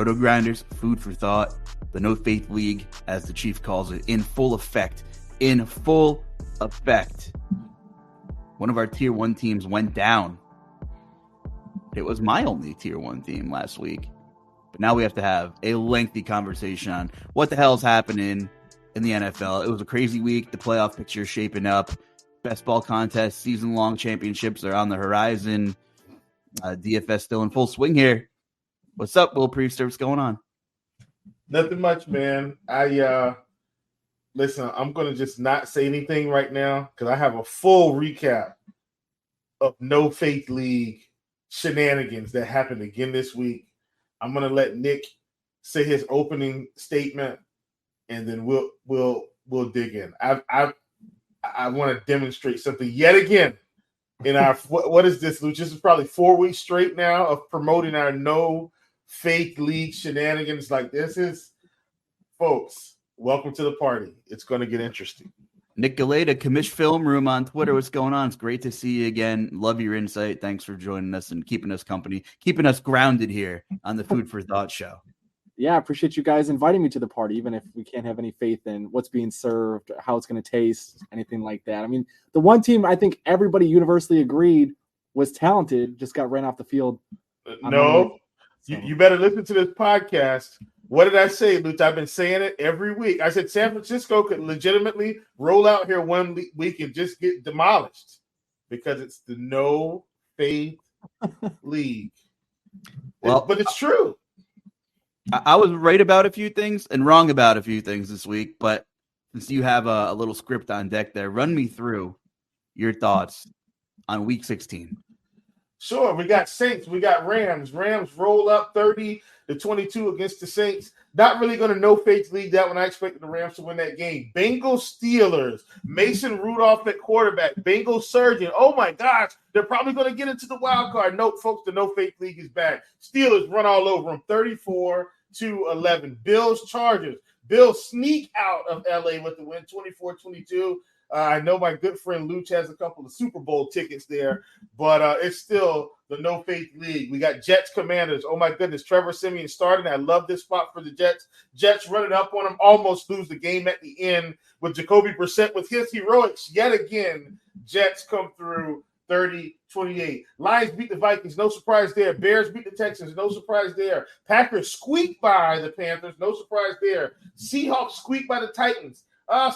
RotoGrinders, food for thought. The No Faith League, as the Chief calls it, in full effect. In full effect. One of our Tier 1 teams went down. It was my only Tier 1 team last week. But now we have to have a lengthy conversation on what the hell is happening in the NFL. It was a crazy week. The playoff picture is shaping up. Best ball contest, season-long championships are on the horizon. DFS still in full swing here. What's up, Will Priester? What's going on? Nothing much, man. Listen, I'm going to just not say anything right now because I have a full recap of No Faith League shenanigans that happened again this week. I'm going to let Nick say his opening statement, and then we'll dig in. I want to demonstrate something yet again in our what is this, Luuch? This is probably 4 weeks straight now of promoting our No Faith League shenanigans. Like, this is, folks, welcome to the party. It's going to get interesting. Nick Galeta, Commish Film Room on Twitter. What's going on? It's great to see you again. Love your insight. Thanks for joining us and keeping us company, keeping us grounded here on the Food for Thought show. Yeah, I appreciate you guys inviting me to the party, even if we can't have any faith in what's being served, how it's going to taste, anything like that. I mean, the one team I think everybody universally agreed was talented just got ran off the field. No, you better listen to this podcast. What did I say, Luuch? I've been saying it every week. I said San Francisco could legitimately roll out here one week and just get demolished because it's the No Faith League. Well, but it's true. I was right about a few things and wrong about a few things this week, but since you have a little script on deck there, run me through your thoughts on Week 16. Sure. We got Saints. We got Rams. Rams roll up 30-22 against the Saints. Not really going to No Faith League that one. I expected the Rams to win that game. Bengals Steelers. Mason Rudolph at quarterback. Bengals surging. Oh, my gosh. They're probably going to get into the wild card. Nope, folks, the No Faith League is back. Steelers run all over them, 34-11. Bills Chargers. Bills sneak out of L.A. with the win, 24-22. I know my good friend Luuch has a couple of Super Bowl tickets there, but it's still the No Faith League. We got Jets Commanders. Oh, my goodness. Trevor Siemian starting. I love this spot for the Jets. Jets running up on them, almost lose the game at the end with Jacoby Brissett with his heroics. Yet again, Jets come through 30-28. Lions beat the Vikings. No surprise there. Bears beat the Texans. No surprise there. Packers squeak by the Panthers. No surprise there. Seahawks squeak by the Titans.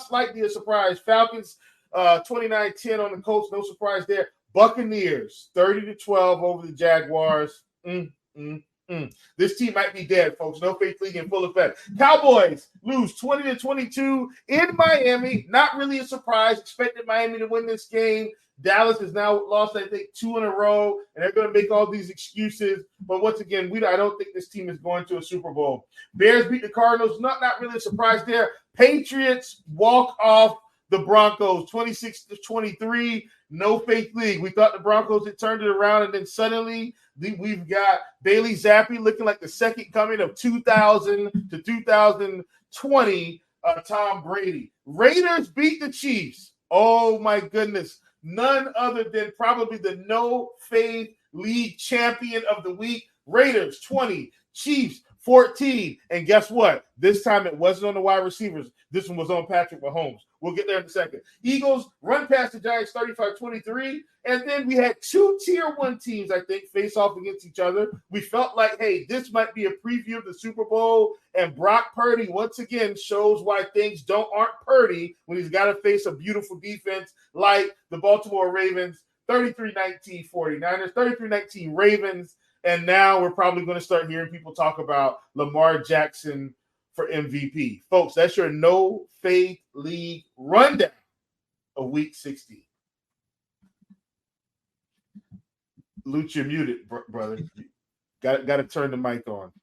Slightly a surprise. Falcons 29-10 on the Colts. No surprise there. Buccaneers 30-12 over the Jaguars. This team might be dead, folks. No Faith League in full effect. Cowboys lose 20-22 in Miami. Not really a surprise. Expected Miami to win this game. Dallas has now lost, I think, 2 in a row, and they're going to make all these excuses. But once again, I don't think this team is going to a Super Bowl. Bears beat the Cardinals. Not really a surprise there. Patriots walk off the Broncos, 26-23. No Faith League. We thought the Broncos had turned it around, and then suddenly we've got Bailey Zappi looking like the second coming of 2000 to 2020 Tom Brady. Raiders beat the Chiefs. Oh, my goodness. None other than probably the No Faith League champion of the week. Raiders 20, Chiefs 14. And guess what? This time it wasn't on the wide receivers. This one was on Patrick Mahomes. We'll get there in a second. Eagles run past the Giants 35-23. And then we had 2 Tier 1 teams, I think, face off against each other. We felt like, hey, this might be a preview of the Super Bowl. And Brock Purdy, once again, shows why things aren't Purdy when he's got to face a beautiful defense like the Baltimore Ravens, 33-19 49ers, 33-19 Ravens. And now we're probably going to start hearing people talk about Lamar Jackson for MVP. Folks, that's your No Faith League rundown of Week 16. Luuch, you're muted, brother. Got to turn the mic on.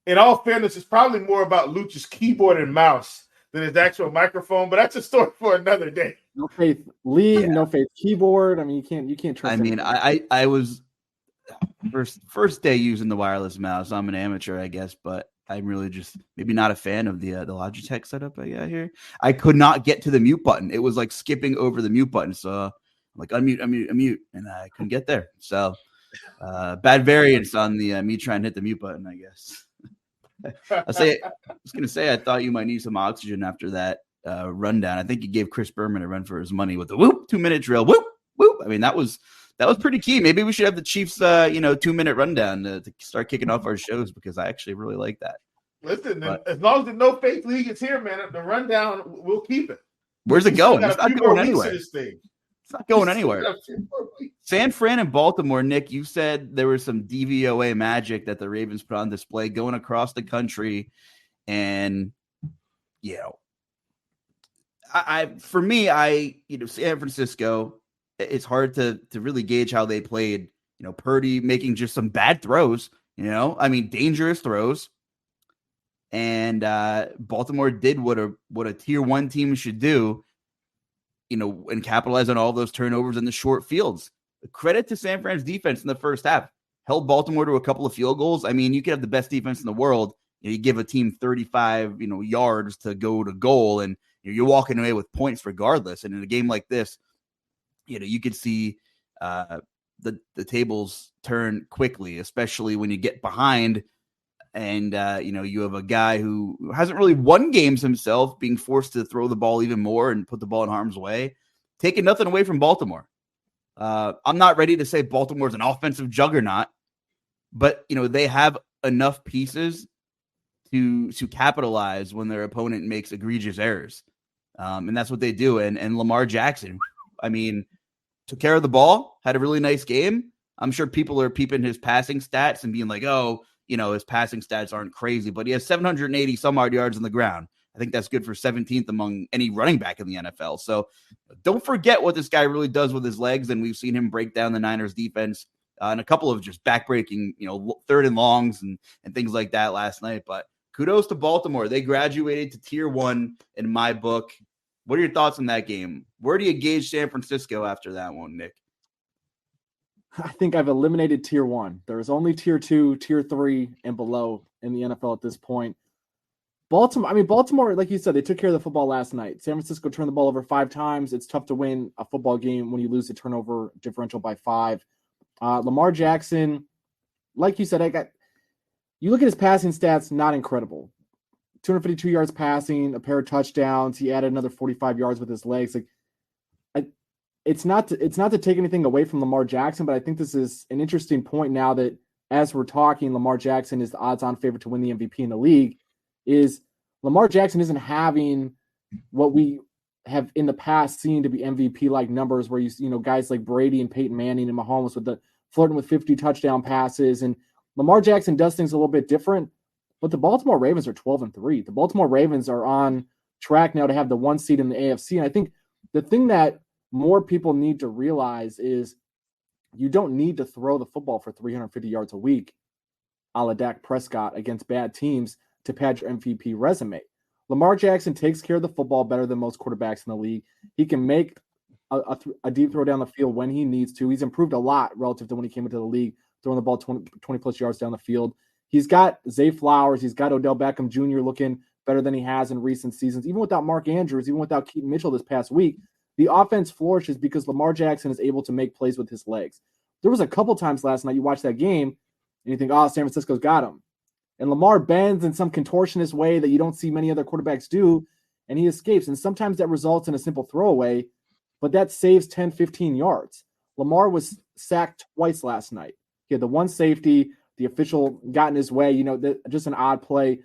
In all fairness, it's probably more about Luuch's keyboard and mouse than his actual microphone, but that's a story for another day. No Faith League, No Faith keyboard. I mean, you can't trust. I mean, I was first day using the wireless mouse. I'm an amateur, I guess, but I'm really just maybe not a fan of the Logitech setup I got here. I could not get to the mute button. It was like skipping over the mute button. So I'm like unmute, and I couldn't get there. So Bad variance on the me trying to hit the mute button, I guess. I was going to say I thought you might need some oxygen after that rundown. I think you gave Chris Berman a run for his money with the 2-minute drill. Whoop, whoop. I mean, that was pretty key. Maybe we should have the Chiefs 2-minute rundown to start kicking off our shows, because I actually really like that. Listen, as long as the No Faith League is here, man, the rundown, we'll keep it. Where's it going? It's not going anywhere. It's not going anywhere. San Fran and Baltimore, Nick, you said there was some DVOA magic that the Ravens put on display going across the country. And, for me, San Francisco, it's hard to really gauge how they played. Purdy making just some bad throws, dangerous throws. And Baltimore did what a tier 1 team should do, and capitalize on all those turnovers in the short fields. Credit to San Fran's defense in the first half. Held Baltimore to a couple of field goals. I mean, you could have the best defense in the world. You give a team 35, yards to go to goal, and you're walking away with points regardless. And in a game like this, you could see the tables turn quickly, especially when you get behind. And, you have a guy who hasn't really won games himself, being forced to throw the ball even more and put the ball in harm's way, taking nothing away from Baltimore. I'm not ready to say Baltimore's an offensive juggernaut, but, they have enough pieces to capitalize when their opponent makes egregious errors. And that's what they do. And Lamar Jackson, took care of the ball, had a really nice game. I'm sure people are peeping his passing stats and being like, oh, his passing stats aren't crazy, but he has 780 some odd yards on the ground. I think that's good for 17th among any running back in the NFL. So don't forget what this guy really does with his legs. And we've seen him break down the Niners defense and a couple of just backbreaking, third and longs and things like that last night. But kudos to Baltimore. They graduated to tier 1 in my book. What are your thoughts on that game? Where do you gauge San Francisco after that one, Nick? I think I've eliminated tier 1. There's only tier 2, tier 3, and below in the NFL at this point. Baltimore, like you said, they took care of the football last night. San Francisco turned the ball over 5 times. It's tough to win a football game when you lose the turnover differential by 5. Lamar Jackson, like you said, you look at his passing stats, not incredible. 252 yards passing, a pair of touchdowns. He added another 45 yards with his legs. It's not to take anything away from Lamar Jackson, but I think this is an interesting point now that as we're talking, Lamar Jackson is the odds-on favorite to win the MVP in the league. Is Lamar Jackson isn't having what we have in the past seen to be MVP-like numbers, where guys like Brady and Peyton Manning and Mahomes flirting with 50 touchdown passes, and Lamar Jackson does things a little bit different. But the Baltimore Ravens are 12-3. The Baltimore Ravens are on track now to have the 1 seed in the AFC, and I think the thing that more people need to realize is you don't need to throw the football for 350 yards a week, a la Dak Prescott, against bad teams to pad your MVP resume. Lamar Jackson takes care of the football better than most quarterbacks in the league. He can make a deep throw down the field when he needs to. He's improved a lot relative to when he came into the league, throwing the ball 20-plus yards down the field. He's got Zay Flowers. He's got Odell Beckham Jr. looking better than he has in recent seasons. Even without Mark Andrews, even without Keaton Mitchell this past week, the offense flourishes because Lamar Jackson is able to make plays with his legs. There was a couple times last night you watch that game and you think, San Francisco's got him. And Lamar bends in some contortionist way that you don't see many other quarterbacks do, and he escapes. And sometimes that results in a simple throwaway, but that saves 10, 15 yards. Lamar was sacked twice last night. He had the one safety, the official got in his way, just an odd play.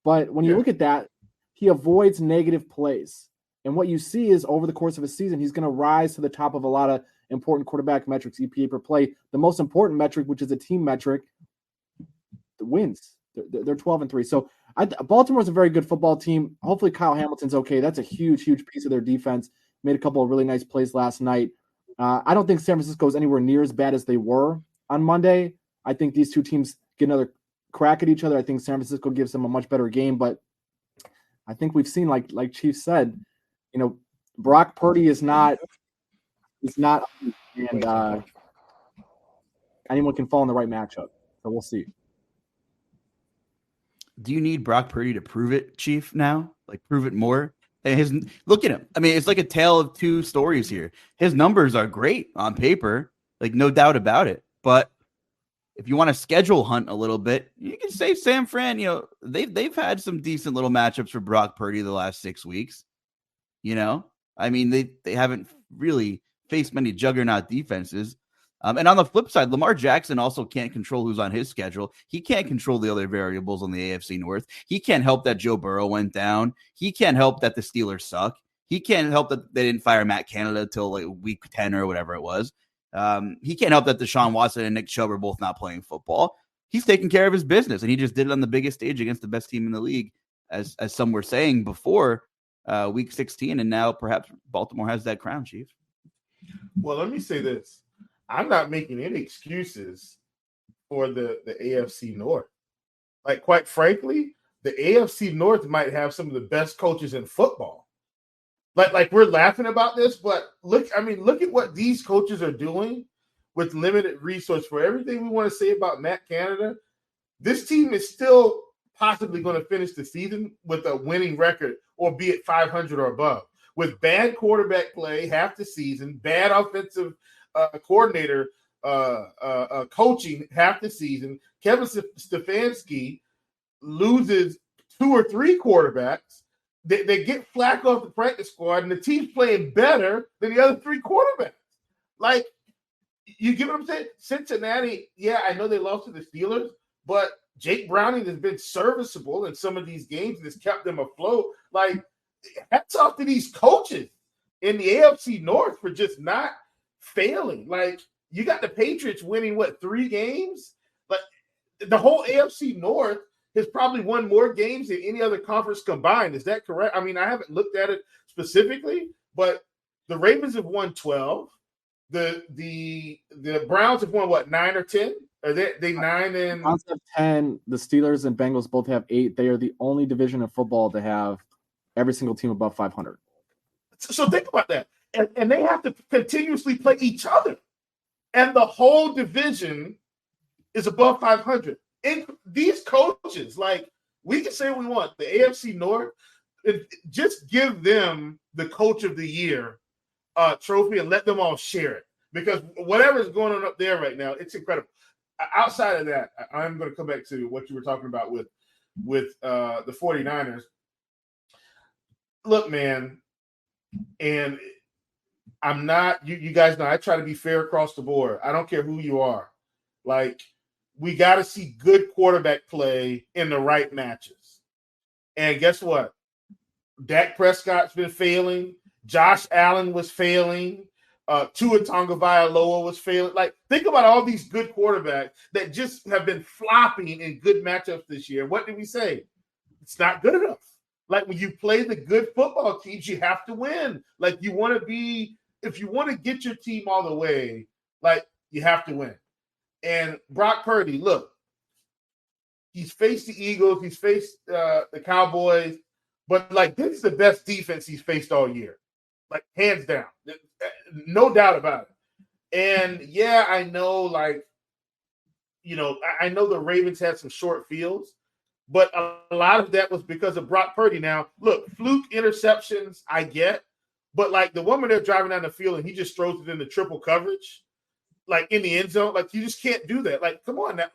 But when you look at that, he avoids negative plays. And what you see is over the course of a season, he's going to rise to the top of a lot of important quarterback metrics, EPA per play. The most important metric, which is a team metric, the wins. They're 12-3. So Baltimore's a very good football team. Hopefully Kyle Hamilton's okay. That's a huge, huge piece of their defense. Made a couple of really nice plays last night. I don't think San Francisco is anywhere near as bad as they were on Monday. I think these two teams get another crack at each other. I think San Francisco gives them a much better game, but I think we've seen, like Chief said, Brock Purdy is not, and anyone can fall in the right matchup. So we'll see. Do you need Brock Purdy to prove it, Chief, now? Prove it more? And look at him. I mean, it's like a tale of two stories here. His numbers are great on paper, no doubt about it. But if you want to schedule hunt a little bit, you can say San Fran, they've had some decent little matchups for Brock Purdy the last 6 weeks. I mean, they haven't really faced many juggernaut defenses. And on the flip side, Lamar Jackson also can't control who's on his schedule. He can't control the other variables on the AFC North. He can't help that Joe Burrow went down. He can't help that the Steelers suck. He can't help that they didn't fire Matt Canada till like week 10 or whatever it was. He can't help that Deshaun Watson and Nick Chubb are both not playing football. He's taking care of his business, and he just did it on the biggest stage against the best team in the league, as some were saying before week 16, and now perhaps Baltimore has that crown, Chief. Well, let me say this. I'm not making any excuses for the AFC North. Like, quite frankly, the AFC North might have some of the best coaches in football. Like we're laughing about this, but look at what these coaches are doing with limited resource. For everything we want to say about Matt Canada, this team is still possibly going to finish the season with a winning record, or be it 500 or above. With bad quarterback play half the season, bad offensive coordinator coaching half the season, Kevin Stefanski loses 2 or 3 quarterbacks. They get Flack off the practice squad, and the team's playing better than the other 3 quarterbacks. Like, you get what I'm saying? Cincinnati, yeah, I know they lost to the Steelers, but Jake Browning has been serviceable in some of these games and has kept them afloat. Like, hats off to these coaches in the AFC North for just not failing. Like, you got the Patriots winning, 3 games? Like, the whole AFC North has probably won more games than any other conference combined. Is that correct? I mean, I haven't looked at it specifically, but the Ravens have won 12. The Browns have won 9 or 10? Are they 9 and Browns have 10. The Steelers and Bengals both have 8. They are the only division of football to have every single team above 500. So think about that. And they have to continuously play each other. And the whole division is above 500. And these coaches, like, we can say what we want. The AFC North, just give them the Coach of the Year trophy and let them all share it. Because whatever is going on up there right now, it's incredible. Outside of that, I'm going to come back to what you were talking about with the 49ers. Look, man, and I'm not, you guys know, I try to be fair across the board. I don't care who you are. Like, we got to see good quarterback play in the right matches. And guess what? Dak Prescott's been failing. Josh Allen was failing. Tua Tagovailoa was failing. Like, think about all these good quarterbacks that just have been flopping in good matchups this year. What did we say? It's not good enough. Like, when you play the good football teams, you have to win. Like, you want to be, if you want to get your team all the way, like, you have to win. And Brock Purdy, look, he's faced the Eagles, he's faced the Cowboys, but, like, this is the best defense he's faced all year. Like, hands down. No doubt about it. And, yeah, I know, like, I know the Ravens had some short fields, but a lot of that was because of Brock Purdy. Now, look, fluke interceptions, I get, but, like, the one where they're driving down the field and he just throws it into triple coverage, like, in the end zone, like, you just can't do that. Like, come on now.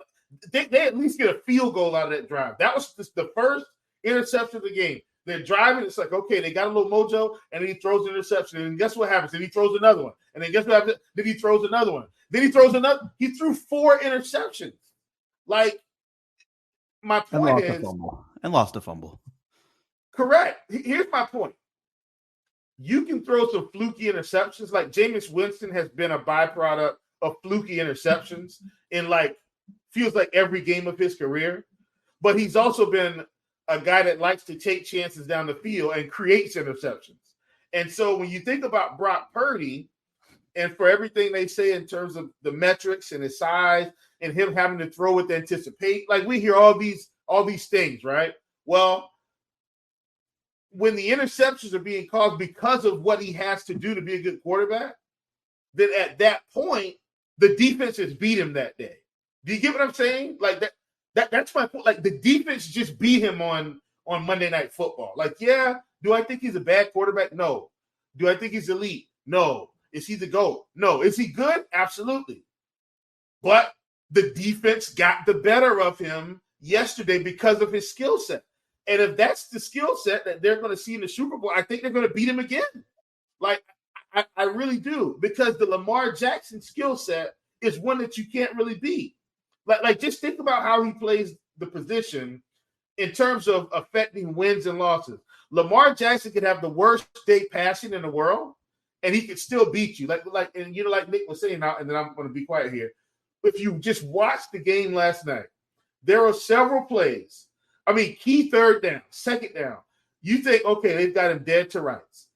They at least get a field goal out of that drive. That was just the first interception of the game. They're driving. It's like, okay, they got a little mojo, and then he throws an interception. And guess what happens? Then he throws another one. And then guess what happens? Then he throws another one. Then he throws another. He threw 4 interceptions. Like, my point is. And lost a fumble. Correct. Here's my point. You can throw some fluky interceptions. Like, Jameis Winston has been a byproduct of fluky interceptions in, like, feels like every game of his career. But he's also been a guy that likes to take chances down the field and creates interceptions. And so when you think about Brock Purdy, and for everything they say in terms of the metrics and his size and him having to throw with anticipate, like, we hear all these things, right? Well, when the interceptions are being caused because of what he has to do to be a good quarterback, then at that point, the defense has beat him that day. Do you get what I'm saying? Like, that's my point. Like, the defense just beat him on Monday Night Football. Like, yeah, do I think he's a bad quarterback? No. Do I think he's elite? No. Is he the GOAT? No. Is he good? Absolutely. But the defense got the better of him yesterday because of his skill set. And if that's the skill set that they're going to see in the Super Bowl, I think they're going to beat him again. Like, I really do, because the Lamar Jackson skill set is one that you can't really beat. Like just think about how he plays the position in terms of affecting wins and losses. Lamar Jackson could have the worst day passing in the world, and he could still beat you. Like Nick was saying now, and then I'm going to be quiet here. If you just watched the game last night, there were several plays. I mean, key third down, second down. You think, okay, they've got him dead to rights.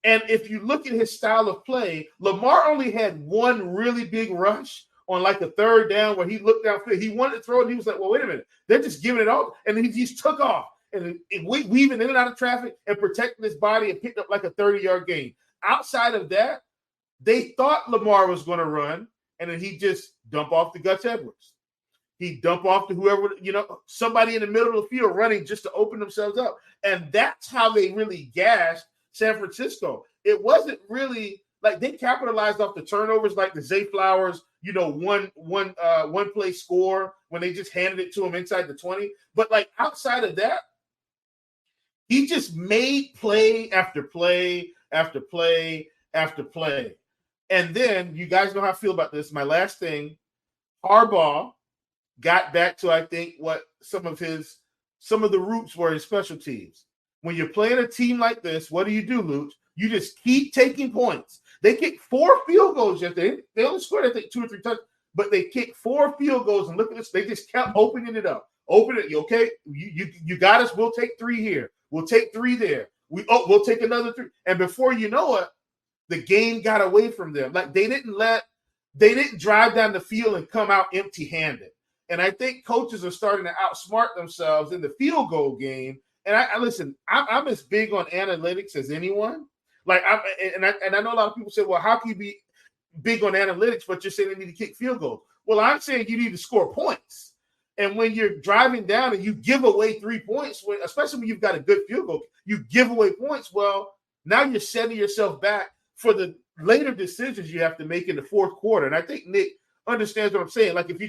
And if you look at his style of play, Lamar only had one really big rush on like a third down where he looked downfield. He wanted to throw it, and he was like, well, wait a minute. They're just giving it off. And then he just took off and weaving in and out of traffic and protecting his body and picked up like a 30-yard gain. Outside of that, they thought Lamar was going to run, and then he just dump off to Gus Edwards. He dump off to whoever, somebody in the middle of the field running just to open themselves up. And that's how they really gashed San Francisco. It wasn't really like they capitalized off the turnovers, like the Zay Flowers, one play score when they just handed it to him inside the 20. But like outside of that, he just made play after play after play after play. And then you guys know how I feel about this. My last thing, Harbaugh got back to, I think, what some of the roots were in special teams. When you're playing a team like this, what do, Luuch? You just keep taking points. They kicked 4 field goals yesterday. They only scored, I think, 2 or 3 touchdowns, but they kicked 4 field goals. And look at this. They just kept opening it up. Open it. Okay, you got us. We'll take 3 here. We'll take 3 there. We'll take another 3. And before you know it, the game got away from them. Like they didn't drive down the field and come out empty-handed. And I think coaches are starting to outsmart themselves in the field goal game. And I'm as big on analytics as anyone. Like, I know a lot of people say, well, how can you be big on analytics, but you're saying they need to kick field goals? Well, I'm saying you need to score points. And when you're driving down and you give away 3 points, especially when you've got a good field goal, you give away points. Well, now you're setting yourself back for the later decisions you have to make in the fourth quarter. And I think Nick understands what I'm saying. Like, if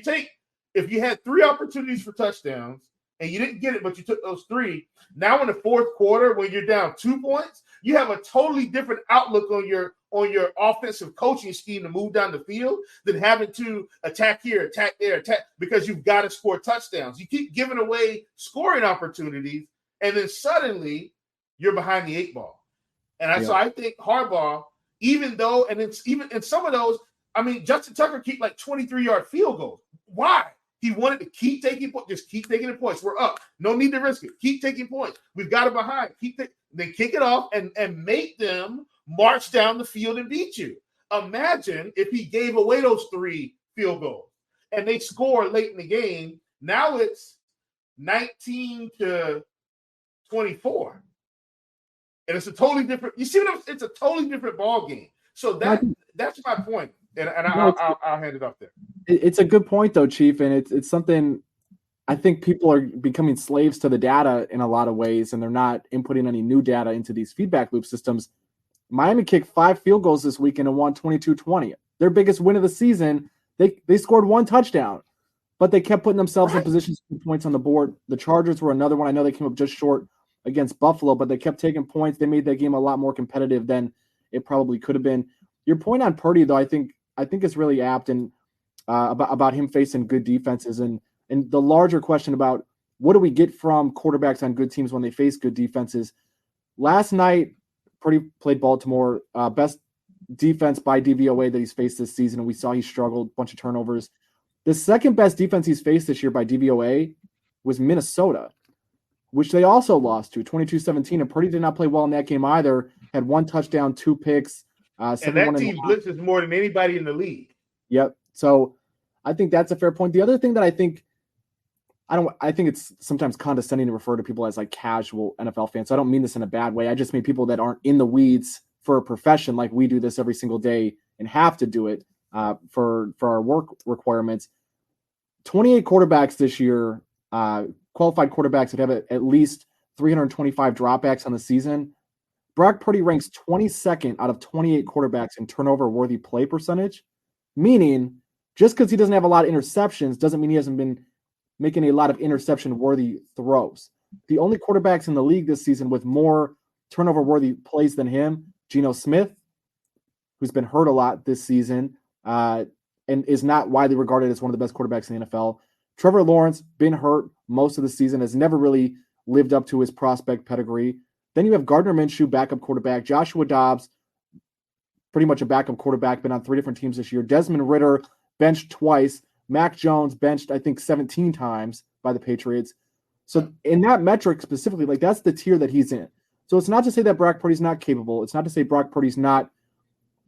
you had 3 opportunities for touchdowns and you didn't get it, but you took those 3, now in the fourth quarter, when you're down 2 points, you have a totally different outlook on your offensive coaching scheme to move down the field than having to attack here, attack there, attack, because you've got to score touchdowns. You keep giving away scoring opportunities, and then suddenly you're behind the 8 ball. And so I think Harbaugh, even though, and it's even in some of those, I mean, Justin Tucker keep like 23-yard field goals. Why? He wanted to keep taking points. Just keep taking the points. We're up. No need to risk it. Keep taking points. We've got it behind. Then kick it off and make them march down the field and beat you. Imagine if he gave away those 3 field goals and they score late in the game. Now it's 19-24. And it's a totally different – you see what it's a totally different ball game. So that's my point. And I'll hand it off there. It's a good point, though, Chief, and it's something I think people are becoming slaves to the data in a lot of ways, and they're not inputting any new data into these feedback loop systems. Miami kicked 5 field goals this weekend and won 22-20. Their biggest win of the season, they scored 1 touchdown, but they kept putting themselves in positions to put points on the board. The Chargers were another one. I know they came up just short against Buffalo, but they kept taking points. They made that game a lot more competitive than it probably could have been. Your point on Purdy, though, I think it's really apt, and about him facing good defenses, and the larger question about what do we get from quarterbacks on good teams when they face good defenses. Last night, Purdy played Baltimore, best defense by DVOA that he's faced this season, and we saw he struggled, bunch of turnovers. The second best defense he's faced this year by DVOA was Minnesota, which they also lost to 22-17, and Purdy did not play well in that game either. Had 1 touchdown, 2 picks. And that team blitzes more than anybody in the league. Yep. So I think that's a fair point. The other thing that I think it's sometimes condescending to refer to people as like casual NFL fans. So I don't mean this in a bad way. I just mean people that aren't in the weeds for a profession like we do this every single day and have to do it for our work requirements. 28 quarterbacks this year, qualified quarterbacks that have at least 325 dropbacks on the season. Brock Purdy ranks 22nd out of 28 quarterbacks in turnover-worthy play percentage, meaning just because he doesn't have a lot of interceptions doesn't mean he hasn't been making a lot of interception-worthy throws. The only quarterbacks in the league this season with more turnover-worthy plays than him, Geno Smith, who's been hurt a lot this season and is not widely regarded as one of the best quarterbacks in the NFL. Trevor Lawrence, been hurt most of the season, has never really lived up to his prospect pedigree. Then you have Gardner Minshew, backup quarterback, Joshua Dobbs, pretty much a backup quarterback, been on 3 different teams this year. Desmond Ridder, benched twice. Mac Jones, benched, I think, 17 times by the Patriots. So in that metric specifically, like that's the tier that he's in. So it's not to say that Brock Purdy's not capable. It's not to say Brock Purdy's not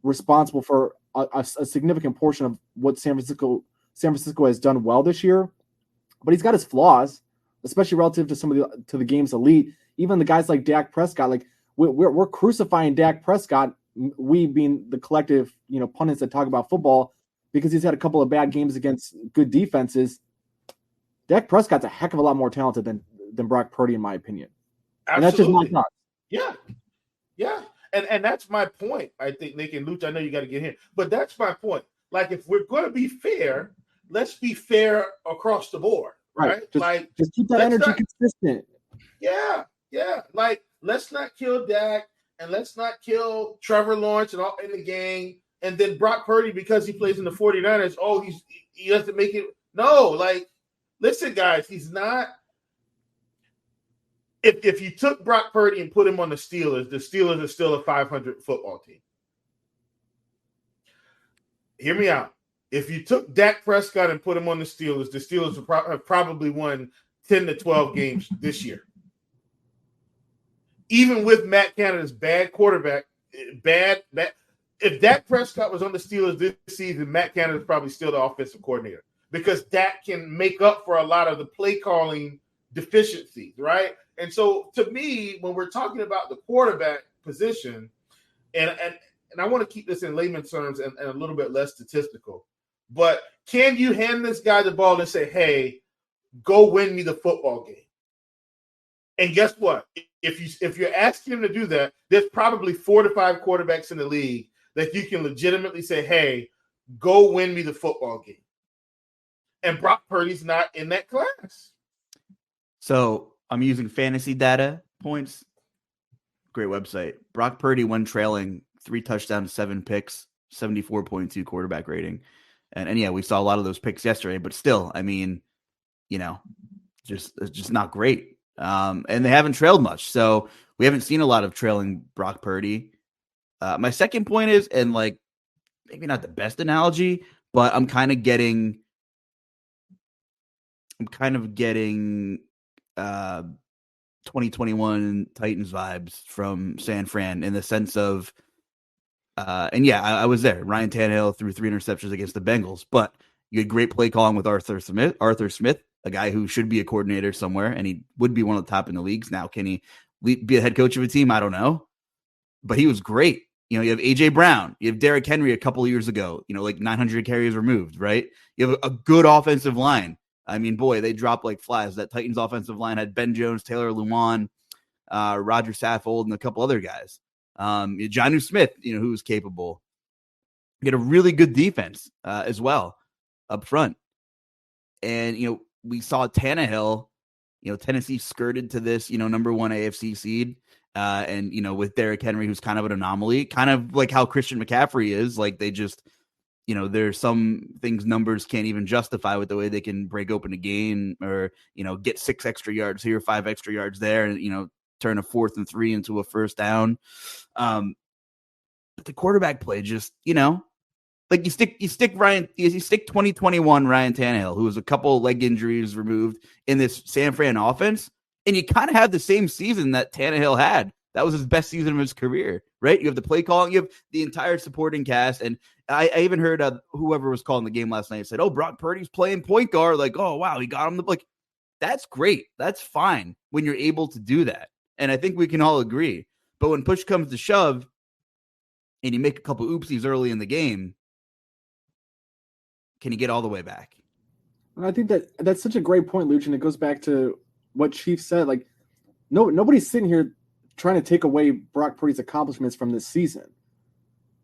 responsible for a significant portion of what San Francisco has done well this year. But he's got his flaws, especially relative to some of the game's elite. Even the guys like Dak Prescott, like we're crucifying Dak Prescott, we being the collective, pundits that talk about football, because he's had a couple of bad games against good defenses. Dak Prescott's a heck of a lot more talented than Brock Purdy, in my opinion. Absolutely. And that's just my thought. Yeah. And that's my point, I think, Nick and Luuch. I know you got to get here, but that's my point. Like, if we're going to be fair, let's be fair across the board, right? Just keep that energy consistent. Yeah. Like, let's not kill Dak and let's not kill Trevor Lawrence and all in the game. And then Brock Purdy, because he plays in the 49ers, he doesn't make it. No, like, listen, guys, he's not. If you took Brock Purdy and put him on the Steelers are still a 500 football team. Hear me out. If you took Dak Prescott and put him on the Steelers have probably won 10 to 12 games this year. Even with Matt Canada's bad quarterback, if Dak Prescott was on the Steelers this season, Matt Canada is probably still the offensive coordinator, because Dak can make up for a lot of the play calling deficiencies, right? And so, to me, when we're talking about the quarterback position, and I want to keep this in layman's terms and a little bit less statistical, but can you hand this guy the ball and say, "Hey, go win me the football game"? And guess what? If you're asking him to do that, there's probably 4 to 5 quarterbacks in the league that you can legitimately say, "Hey, go win me the football game." And Brock Purdy's not in that class. So I'm using fantasy data points. Great website. Brock Purdy, when trailing, 3 touchdowns, 7 picks, 74.2 quarterback rating. And yeah, we saw a lot of those picks yesterday, but still, I mean, just not great. And they haven't trailed much. So we haven't seen a lot of trailing Brock Purdy. My second point is, and like, maybe not the best analogy, but I'm kind of getting 2021 Titans vibes from San Fran, in the sense of, I was there. Ryan Tannehill threw 3 interceptions against the Bengals, but you had great play calling with Arthur Smith, a guy who should be a coordinator somewhere, and he would be one of the top in the leagues. Now, can he be a head coach of a team? I don't know, but he was great. You have A.J. Brown, you have Derrick Henry a couple of years ago, like 900 carries removed, right? You have a good offensive line. I mean, boy, they dropped like flies. That Titans offensive line had Ben Jones, Taylor Lewan, Roger Saffold, and a couple other guys. Jonnu Smith, who was capable. You get a really good defense as well up front. And, we saw Tannehill, Tennessee skirted to this, number 1 AFC seed. And, with Derrick Henry, who's kind of an anomaly, kind of like how Christian McCaffrey is. Like, they just, there's some things numbers can't even justify with the way they can break open a game, or, get 6 extra yards here, 5 extra yards there, and, turn a 4th and 3 into a first down. But the quarterback play just, like you stick 2021 Ryan Tannehill, who was a couple leg injuries removed, in this San Fran offense, and you kind of have the same season that Tannehill had. That was his best season of his career, right? You have the play calling, you have the entire supporting cast. And I even heard whoever was calling the game last night said, "Oh, Brock Purdy's playing point guard." Like, oh, wow, he got him. Like, that's great. That's fine when you're able to do that. And I think we can all agree. But when push comes to shove and you make a couple oopsies early in the game, can you get all the way back? And I think that's such a great point, Luuch, and it goes back to what Chief said. Like, nobody's sitting here trying to take away Brock Purdy's accomplishments from this season.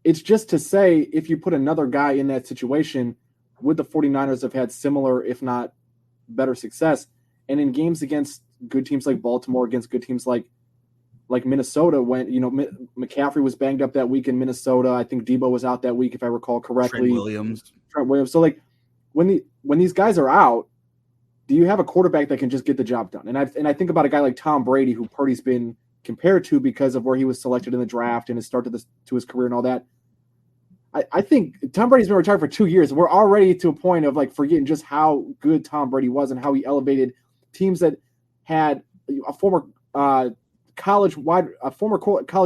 It's just to say, if you put another guy in that situation, would the 49ers have had similar, if not better success? And in games against good teams like Baltimore, against good teams like Minnesota, when McCaffrey was banged up that week in Minnesota, I think Debo was out that week if I recall correctly. Trent Williams. So like when these guys are out, do you have a quarterback that can just get the job done? And I think about a guy like Tom Brady, who Purdy's been compared to because of where he was selected in the draft and his start to his career and all that. I think Tom Brady's been retired for 2 years, and we're already to a point of like forgetting just how good Tom Brady was and how he elevated teams that had a former college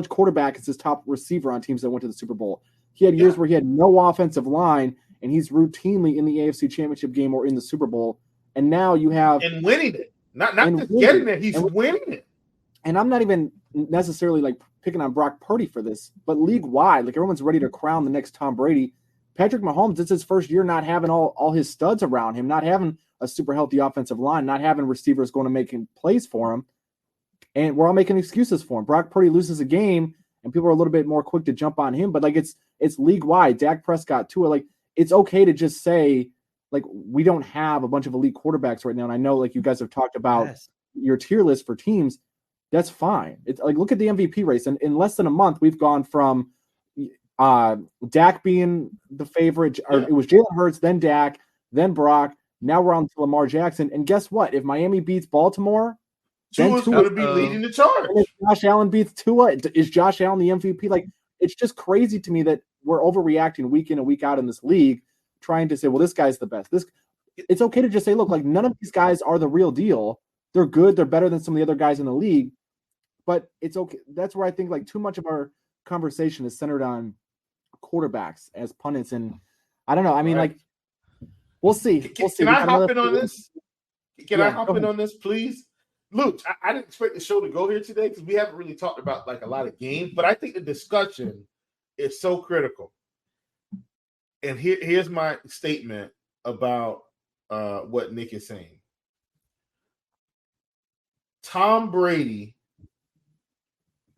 quarterback as his top receiver on teams that went to the Super Bowl. He had years where he had no offensive line, and he's routinely in the AFC Championship game or in the Super Bowl. And now you have and winning it, not just getting it, he's winning it. And I'm not even necessarily like picking on Brock Purdy for this, but league wide, like everyone's ready to crown the next Tom Brady. Patrick Mahomes, it's his first year not having all his studs around him, not having a super healthy offensive line, not having receivers going to make plays for him. And we're all making excuses for him. Brock Purdy loses a game and people are a little bit more quick to jump on him, but like it's league wide. Dak Prescott too. Like it's okay to just say like we don't have a bunch of elite quarterbacks right now. And I know like you guys have talked about your tier list for teams. That's fine. It's like look at the MVP race, and in less than a month, we've gone from Dak being the favorite, or it was Jalen Hurts, then Dak, then Brock. Now we're on to Lamar Jackson, and guess what? If Miami beats Baltimore, Tua's going to be leading the charge. If Josh Allen beats Tua, is Josh Allen the MVP? Like it's just crazy to me that we're overreacting week in and week out in this league, trying to say, well, this guy's the best. It's okay to just say, look, like none of these guys are the real deal. They're good. They're better than some of the other guys in the league. But it's okay. That's where I think like too much of our conversation is centered on quarterbacks as pundits. And I don't know. I mean, like, we'll see. Can I hop in on this? Can I hop in on this, please? Luke, I didn't expect the show to go here today because we haven't really talked about like a lot of games, but I think the discussion is so critical. And here's my statement about what Nick is saying. Tom Brady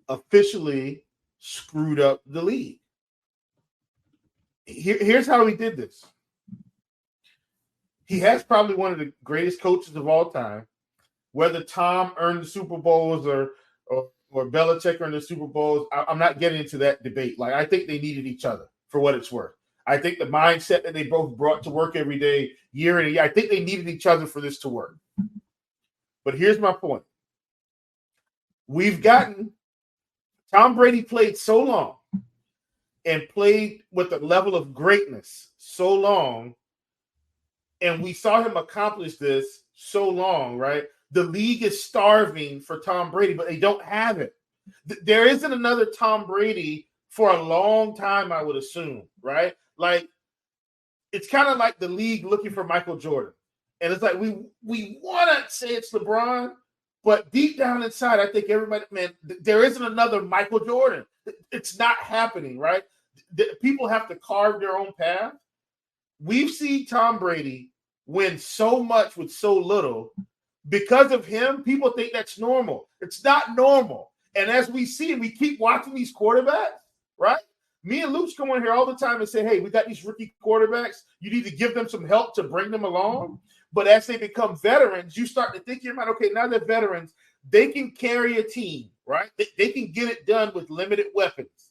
officially screwed up the league. Here's how he did this. He has probably one of the greatest coaches of all time. Whether Tom earned the Super Bowls or Belichick earned the Super Bowls, I'm not getting into that debate. Like I think they needed each other for what it's worth. I think the mindset that they both brought to work every day, year in and year, I think they needed each other for this to work. But here's my point. We've gotten Tom Brady played so long and played with a level of greatness so long, and we saw him accomplish this so long, right? The league is starving for Tom Brady, but they don't have it. There isn't another Tom Brady for a long time, I would assume, right? Like, it's kind of like the league looking for Michael Jordan. And it's like we want to say it's LeBron, but deep down inside, I think everybody, man, there isn't another Michael Jordan. It's not happening, right? People have to carve their own path. We've seen Tom Brady win so much with so little. Because of him, people think that's normal. It's not normal. And as we see, we keep watching these quarterbacks, right? Me and Luuch come on here all the time and say, hey, we got these rookie quarterbacks. You need to give them some help to bring them along. But as they become veterans, you start to think in your mind, okay, now they're veterans. They can carry a team, right? They can get it done with limited weapons.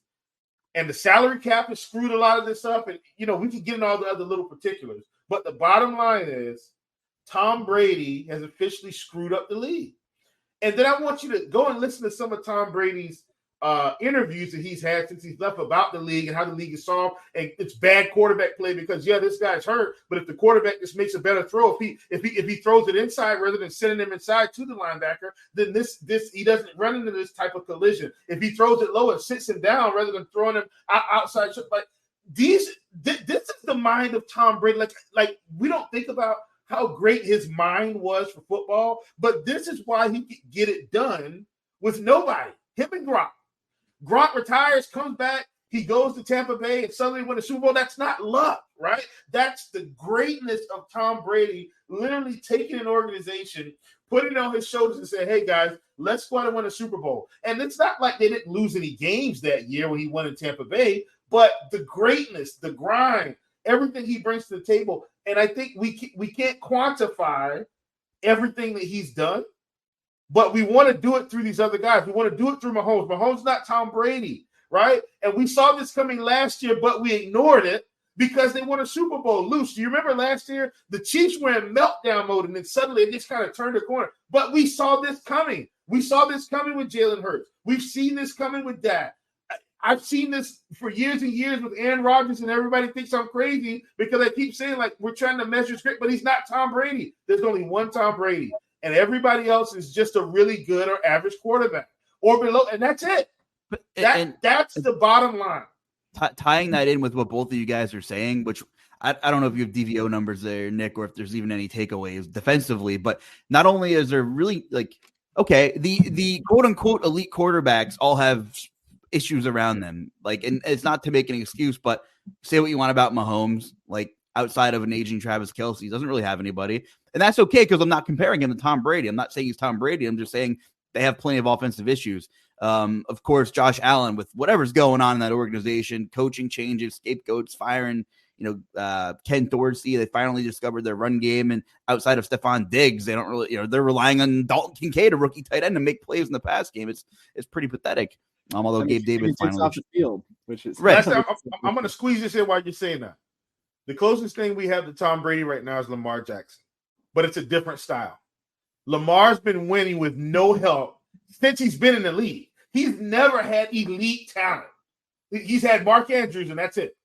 And the salary cap has screwed a lot of this up. And, we can get in all the other little particulars. But the bottom line is Tom Brady has officially screwed up the league. And then I want you to go and listen to some of Tom Brady's interviews that he's had since he's left about the league and how the league is solved. And it's bad quarterback play because this guy's hurt. But if the quarterback just makes a better throw, if he throws it inside rather than sending him inside to the linebacker, then this he doesn't run into this type of collision. If he throws it low, it sits him down rather than throwing him outside. Like this is the mind of Tom Brady. Like we don't think about how great his mind was for football, but this is why he could get it done with nobody. Him and Gronk. Gronk retires, comes back, he goes to Tampa Bay and suddenly win a Super Bowl. That's not luck, right? That's the greatness of Tom Brady, literally taking an organization, putting it on his shoulders and saying, hey, guys, let's go out and win a Super Bowl. And it's not like they didn't lose any games that year when he won in Tampa Bay, but the greatness, the grind, everything he brings to the table. And I think we can't quantify everything that he's done, but we want to do it through these other guys. We want to do it through Mahomes. Mahomes not Tom Brady, right? And we saw this coming last year, but we ignored it because they won a Super Bowl. Luuch, do you remember last year? The Chiefs were in meltdown mode, and then suddenly it just kind of turned the corner. But we saw this coming. We saw this coming with Jalen Hurts. We've seen this coming with Dak. I've seen this for years and years with Aaron Rodgers, and everybody thinks I'm crazy because I keep saying, like, we're trying to measure script, but he's not Tom Brady. There's only one Tom Brady, and everybody else is just a really good or average quarterback or below, and that's it. But, that's the bottom line. Tying that in with what both of you guys are saying, which I don't know if you have DVO numbers there, Nick, or if there's even any takeaways defensively, but not only is there really, like, okay, the quote-unquote elite quarterbacks all have issues around them. Like, and it's not to make an excuse, but say what you want about Mahomes, like, outside of an aging Travis Kelce, he doesn't really have anybody. And that's okay because I'm not comparing him to Tom Brady. I'm not saying he's Tom Brady. I'm just saying they have plenty of offensive issues. Of course, Josh Allen, with whatever's going on in that organization, coaching changes, scapegoats, firing, Ken Dorsey, they finally discovered their run game. And outside of Stephon Diggs, they don't really, they're relying on Dalton Kincaid, a rookie tight end, to make plays in the pass game. It's pretty pathetic. Although Gabe Davis finally off the field, which is right. I'm going to squeeze this in while you're saying that. The closest thing we have to Tom Brady right now is Lamar Jackson, but it's a different style. Lamar's been winning with no help since he's been in the league. He's never had elite talent. He's had Mark Andrews, and that's it.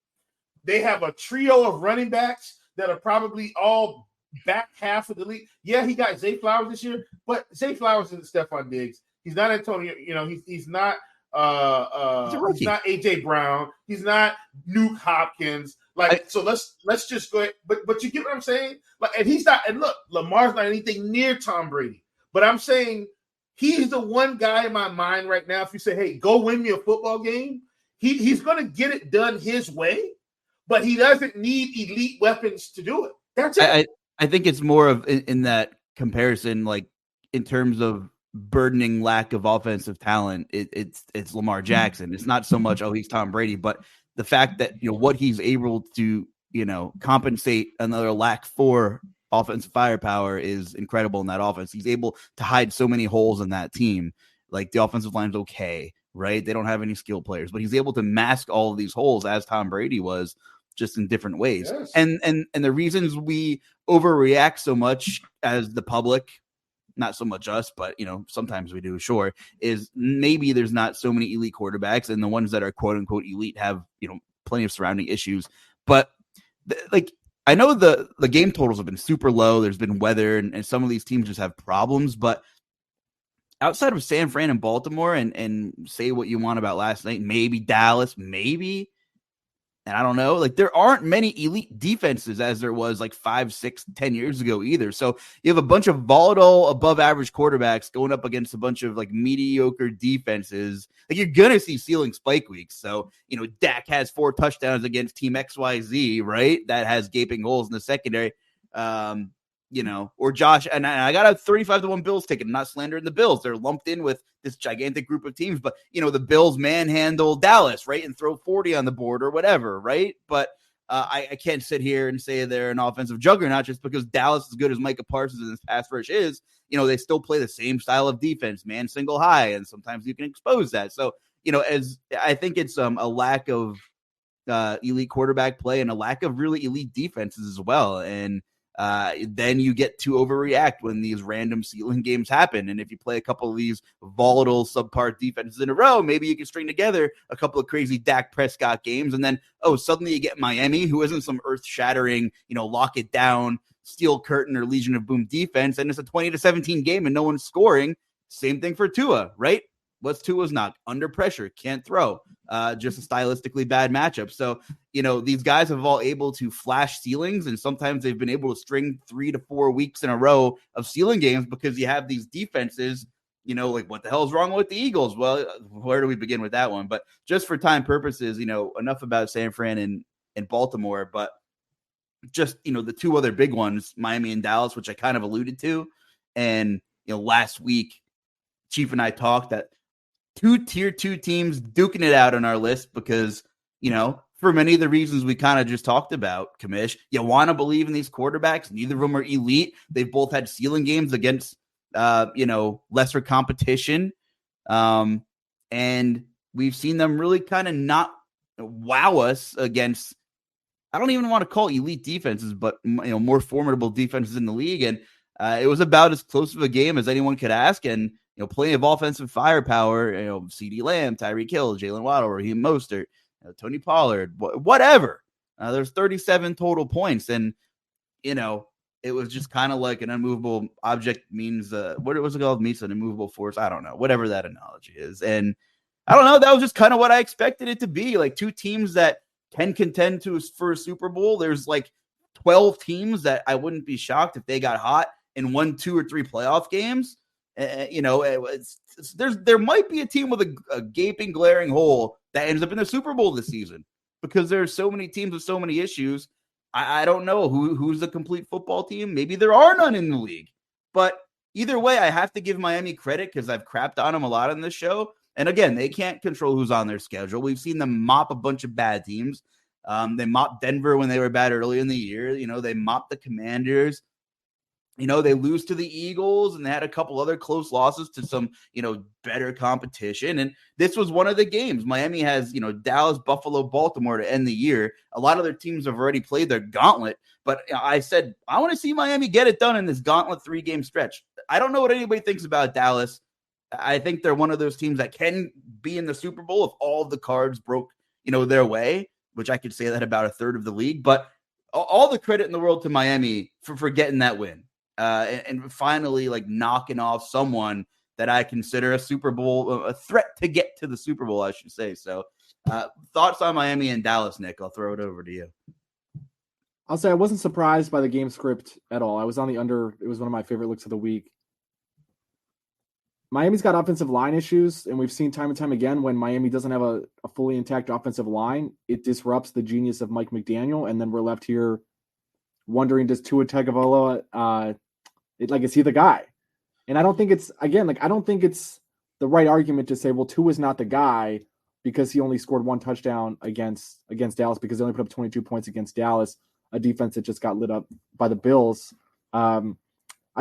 They have a trio of running backs that are probably all back half of the league. Yeah, he got Zay Flowers this year, but Zay Flowers isn't Stephon Diggs. He's not Antonio. He's not. He's not AJ Brown. He's not Nuke Hopkins. So let's just go ahead. But you get what I'm saying? Like, and he's not. And look, Lamar's not anything near Tom Brady. But I'm saying he's the one guy in my mind right now. If you say, "Hey, go win me a football game," he's going to get it done his way. But he doesn't need elite weapons to do it. That's it. I think it's more of in that comparison, like in terms of burdening lack of offensive talent, it's Lamar Jackson. It's not so much, he's Tom Brady, but the fact that what he's able to compensate another lack for offensive firepower is incredible in that offense. He's able to hide so many holes in that team. Like, the offensive line's okay, right? They don't have any skill players, but he's able to mask all of these holes as Tom Brady was, just in different ways. Yes. And the reasons we overreact so much as the public, not so much us, but sometimes we do, sure, is maybe there's not so many elite quarterbacks, and the ones that are quote unquote elite have plenty of surrounding issues. But I know the game totals have been super low. There's been weather, and some of these teams just have problems. But outside of San Fran and Baltimore, and say what you want about last night, maybe Dallas, maybe. And I don't know, like, there aren't many elite defenses as there was like 5, 6, 10 years ago either. So you have a bunch of volatile, above average quarterbacks going up against a bunch of like mediocre defenses. Like, you're going to see ceiling spike weeks. So, Dak has 4 touchdowns against team XYZ, right? That has gaping holes in the secondary. Or Josh, and I got a 35-1 Bills ticket. I'm not slandering the Bills. They're lumped in with this gigantic group of teams, but the Bills manhandle Dallas, right? And throw 40 on the board or whatever, right? But I can't sit here and say they're an offensive juggernaut just because Dallas, as good as Micah Parsons and his pass rush is, they still play the same style of defense, man single high, and sometimes you can expose that. So, as I think it's a lack of elite quarterback play and a lack of really elite defenses as well. And then you get to overreact when these random ceiling games happen. And if you play a couple of these volatile subpar defenses in a row, maybe you can string together a couple of crazy Dak Prescott games. And then, suddenly you get Miami, who isn't some earth shattering, lock it down, steel curtain or Legion of Boom defense. And it's a 20-17 game and no one's scoring. Same thing for Tua, right? What's Tua's knock? Under pressure, can't throw. Just a stylistically bad matchup. So, these guys have all able to flash ceilings, and sometimes they've been able to string 3 to 4 weeks in a row of ceiling games because you have these defenses, like, what the hell is wrong with the Eagles? Well, where do we begin with that one? But just for time purposes, enough about San Fran and Baltimore, but just, the 2 other big ones, Miami and Dallas, which I kind of alluded to. And, last week, Chief and I talked that 2 tier 2 teams duking it out on our list because, for many of the reasons we kind of just talked about, Commish. You want to believe in these quarterbacks. Neither of them are elite. They've both had ceiling games against, lesser competition. And we've seen them really kind of not wow us against, I don't even want to call elite defenses, but more formidable defenses in the league. And it was about as close of a game as anyone could ask. And plenty of offensive firepower. CeeDee Lamb, Tyreek Hill, Jalen Waddle, Raheem Mostert, Tony Pollard, whatever. There's 37 total points, and it was just kind of like an unmovable object means what was it called? Meets an immovable force. I don't know, whatever that analogy is. And I don't know. That was just kind of what I expected it to be. Like two teams that can contend for a Super Bowl. There's like 12 teams that I wouldn't be shocked if they got hot and won 2 or 3 playoff games. There might be a team with a gaping, glaring hole that ends up in the Super Bowl this season because there's so many teams with so many issues. I don't know who's the complete football team. Maybe there are none in the league. But either way, I have to give Miami credit because I've crapped on them a lot on this show. And again, they can't control who's on their schedule. We've seen them mop a bunch of bad teams. They mopped Denver when they were bad early in the year. They mopped the Commanders. They lose to the Eagles, and they had a couple other close losses to some, better competition. And this was one of the games. Miami has, Dallas, Buffalo, Baltimore to end the year. A lot of their teams have already played their gauntlet. But I said, I want to see Miami get it done in this gauntlet 3-game stretch. I don't know what anybody thinks about Dallas. I think they're one of those teams that can be in the Super Bowl if all of the cards broke, their way, which I could say that about a third of the league. But all the credit in the world to Miami for getting that win. And finally, knocking off someone that I consider a Super Bowl, a threat to get to the Super Bowl, I should say. So thoughts on Miami and Dallas, Nick? I'll throw it over to you. I'll say I wasn't surprised by the game script at all. I was on the under. It was one of my favorite looks of the week. Miami's got offensive line issues, and we've seen time and time again when Miami doesn't have a fully intact offensive line, it disrupts the genius of Mike McDaniel, and then we're left here wondering, does Tua Tagovailoa, is he the guy? And I don't think it's, again, I don't think it's the right argument to say, well, Tua's not the guy because he only scored 1 touchdown against Dallas because they only put up 22 points against Dallas, a defense that just got lit up by the Bills. I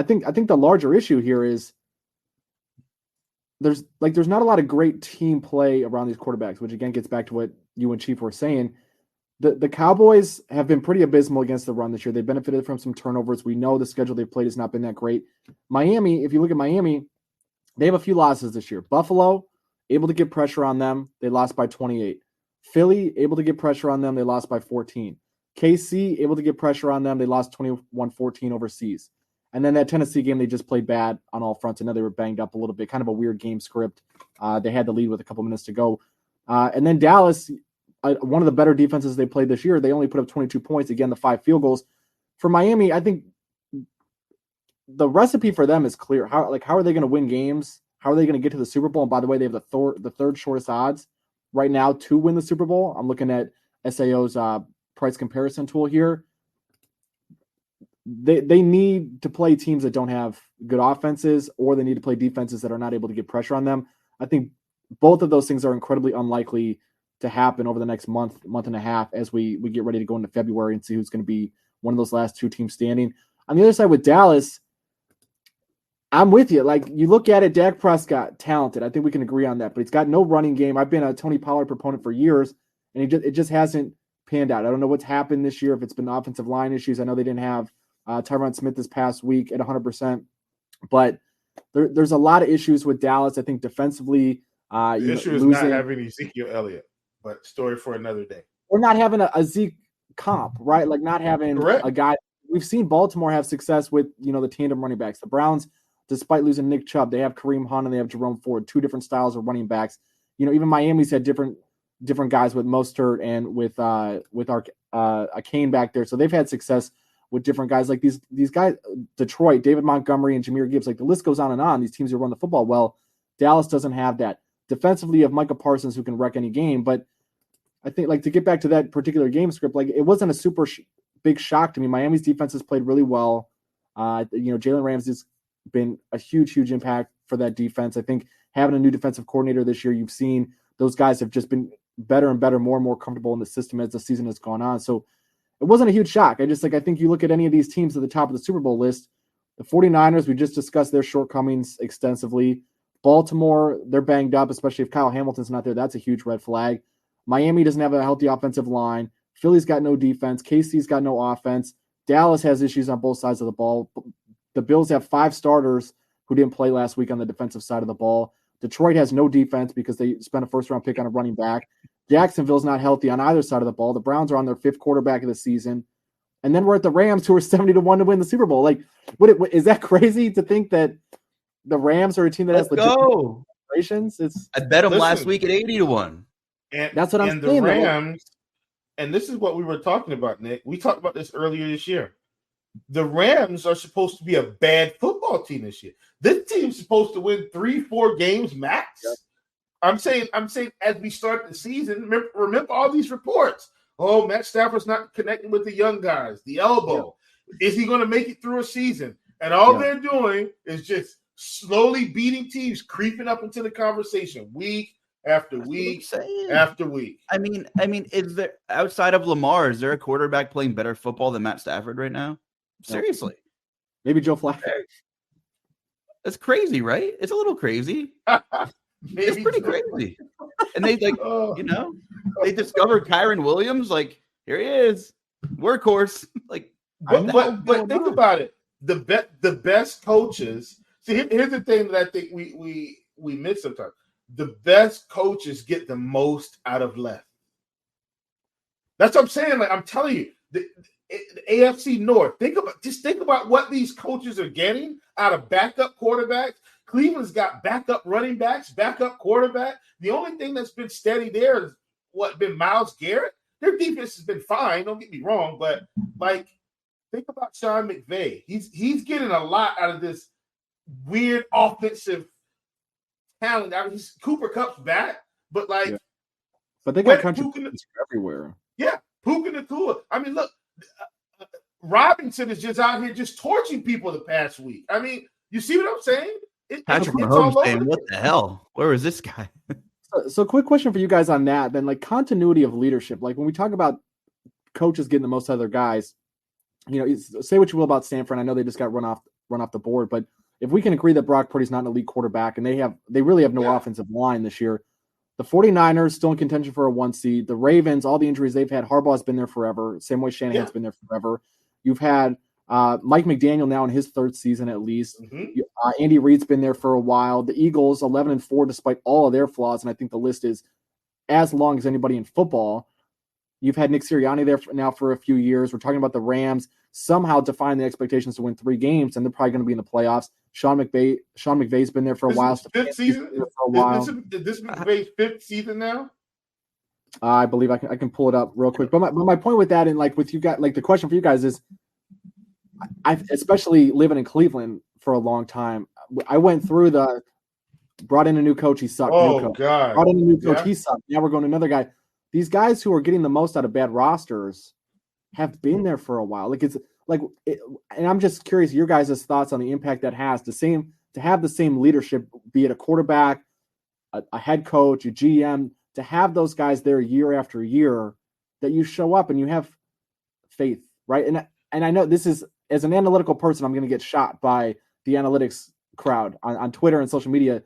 think the larger issue here is there's not a lot of great team play around these quarterbacks, which again gets back to what you and Chief were saying. The Cowboys have been pretty abysmal against the run this year. They benefited from some turnovers. We know the schedule they've played has not been that great. Miami, if you look at Miami, they have a few losses this year. Buffalo, able to get pressure on them. They lost by 28. Philly, able to get pressure on them. They lost by 14. KC, able to get pressure on them. They lost 21-14 overseas. And then that Tennessee game, they just played bad on all fronts. I know they were banged up a little bit, kind of a weird game script. They had the lead with a couple minutes to go. And then Dallas, one of the better defenses they played this year, they only put up 22 points. Again, the 5 field goals. For Miami, I think the recipe for them is clear. How are they going to win games? How are they going to get to the Super Bowl? And by the way, they have the third shortest odds right now to win the Super Bowl. I'm looking at SAO's price comparison tool here. They need to play teams that don't have good offenses, or they need to play defenses that are not able to get pressure on them. I think both of those things are incredibly unlikely to happen over the next month and a half as we get ready to go into February and see who's going to be one of those last 2 teams standing. On the other side with Dallas, I'm with you. You look at it, Dak Prescott, talented. I think we can agree on that, but he's got no running game. I've been a Tony Pollard proponent for years, and it just hasn't panned out. I don't know what's happened this year, if it's been offensive line issues. I know they didn't have Tyron Smith this past week at 100%, but there's a lot of issues with Dallas. I think defensively, the issue is not having Ezekiel Elliott, but story for another day. We're not having a Zeke comp, right? Not having Correct. A guy. We've seen Baltimore have success with the tandem running backs. The Browns, despite losing Nick Chubb, they have Kareem Hunt and they have Jerome Ford, 2 different styles of running backs. Even Miami's had different guys with Mostert and with our Kane back there, so they've had success with different guys like these guys. Detroit, David Montgomery and Jahmyr Gibbs, the list goes on and on. These teams who run the football well. Dallas doesn't have that. Defensively, you have Micah Parsons who can wreck any game, but I think to get back to that particular game script, it wasn't a super big shock to me. Miami's defense has played really well. Jalen Ramsey's been a huge impact for that defense. I think having a new defensive coordinator this year, you've seen those guys have just been better and better, more and more comfortable in the system as the season has gone on. So it wasn't a huge shock. I think you look at any of these teams at the top of the Super Bowl list, the 49ers, we just discussed their shortcomings extensively. Baltimore, they're banged up, especially if Kyle Hamilton's not there. That's a huge red flag. Miami doesn't have a healthy offensive line. Philly's got no defense. KC's got no offense. Dallas has issues on both sides of the ball. The Bills have 5 starters who didn't play last week on the defensive side of the ball. Detroit has no defense because they spent a first-round pick on a running back. Jacksonville's not healthy on either side of the ball. The Browns are on their 5th quarterback of the season. And then we're at the Rams, who are 70-1 to win the Super Bowl. Like, is that crazy to think that the Rams are a team that has legitimate aspirations? I bet them last week at 80-1. And that's what I'm saying. The Rams, and this is what we were talking about, Nick. We talked about this earlier this year. The Rams are supposed to be a bad football team this year. This team's supposed to win 3-4 games max. Yep. I'm saying as we start the season, remember all these reports. Oh, Matt Stafford's not connecting with the young guys. The elbow. Yep. Is he going to make it through a season? And all they're doing is just slowly beating teams, creeping up into the conversation week after week after week. I mean, is there, outside of Lamar, is there a quarterback playing better football than Matt Stafford right now? Seriously. Maybe Joe Flacco. That's crazy, right? It's a little crazy. It's pretty crazy. And they they discovered Kyron Williams. Like, here he is, workhorse. Like, but think about it. The best coaches. See, here's the thing that I think we miss sometimes. The best coaches get the most out of left. That's what I'm saying. Like, I'm telling you, the AFC North. Think about what these coaches are getting out of backup quarterbacks. Cleveland's got backup running backs, backup quarterback. The only thing that's been steady there is been Myles Garrett. Their defense has been fine. Don't get me wrong, but like, think about Sean McVay. He's getting a lot out of this weird offensive talent. I mean, Cooper Kupp's back, but but they got contributions everywhere. Yeah, Puka Nacua. I mean, look, Robinson is just out here just torching people the past week. I mean, you see what I'm saying? Patrick Mahomes saying, "What the hell? Where is this guy?" So, quick question for you guys on that. Then, like, continuity of leadership. Like, when we talk about coaches getting the most out of their guys, say what you will about San Fran. I know they just got run off the board, but if we can agree that Brock Purdy's not an elite quarterback and they really have no offensive line this year, the 49ers still in contention for a 1 seed. The Ravens, all the injuries they've had, Harbaugh's been there forever. Same way Shanahan's been there forever. You've had Mike McDaniel now in his 3rd season at least. Mm-hmm. Andy Reid's been there for a while. The Eagles 11-4 despite all of their flaws, and I think the list is as long as anybody in football. You've had Nick Sirianni there now for a few years. We're talking about the Rams somehow defying the expectations to win 3 games, and they're probably going to be in the playoffs. Sean McVay's been there for a while. 5th season? This McVay's 5th season now? I believe I can pull it up real quick. But my point with that, and like with you guys, like the question for you guys is, I especially living in Cleveland for a long time, I went through brought in a new coach, he sucked. Oh, God. Brought in a new coach, he sucked. Now we're going to another guy. These guys who are getting the most out of bad rosters have been there for a while. Like, it's like, and I'm just curious your guys' thoughts on the impact that has to have the same leadership, be it a quarterback, a head coach, a GM, to have those guys there year after year, that you show up and you have faith, right? And I know this is, as an analytical person, I'm going to get shot by the analytics crowd on Twitter and social media,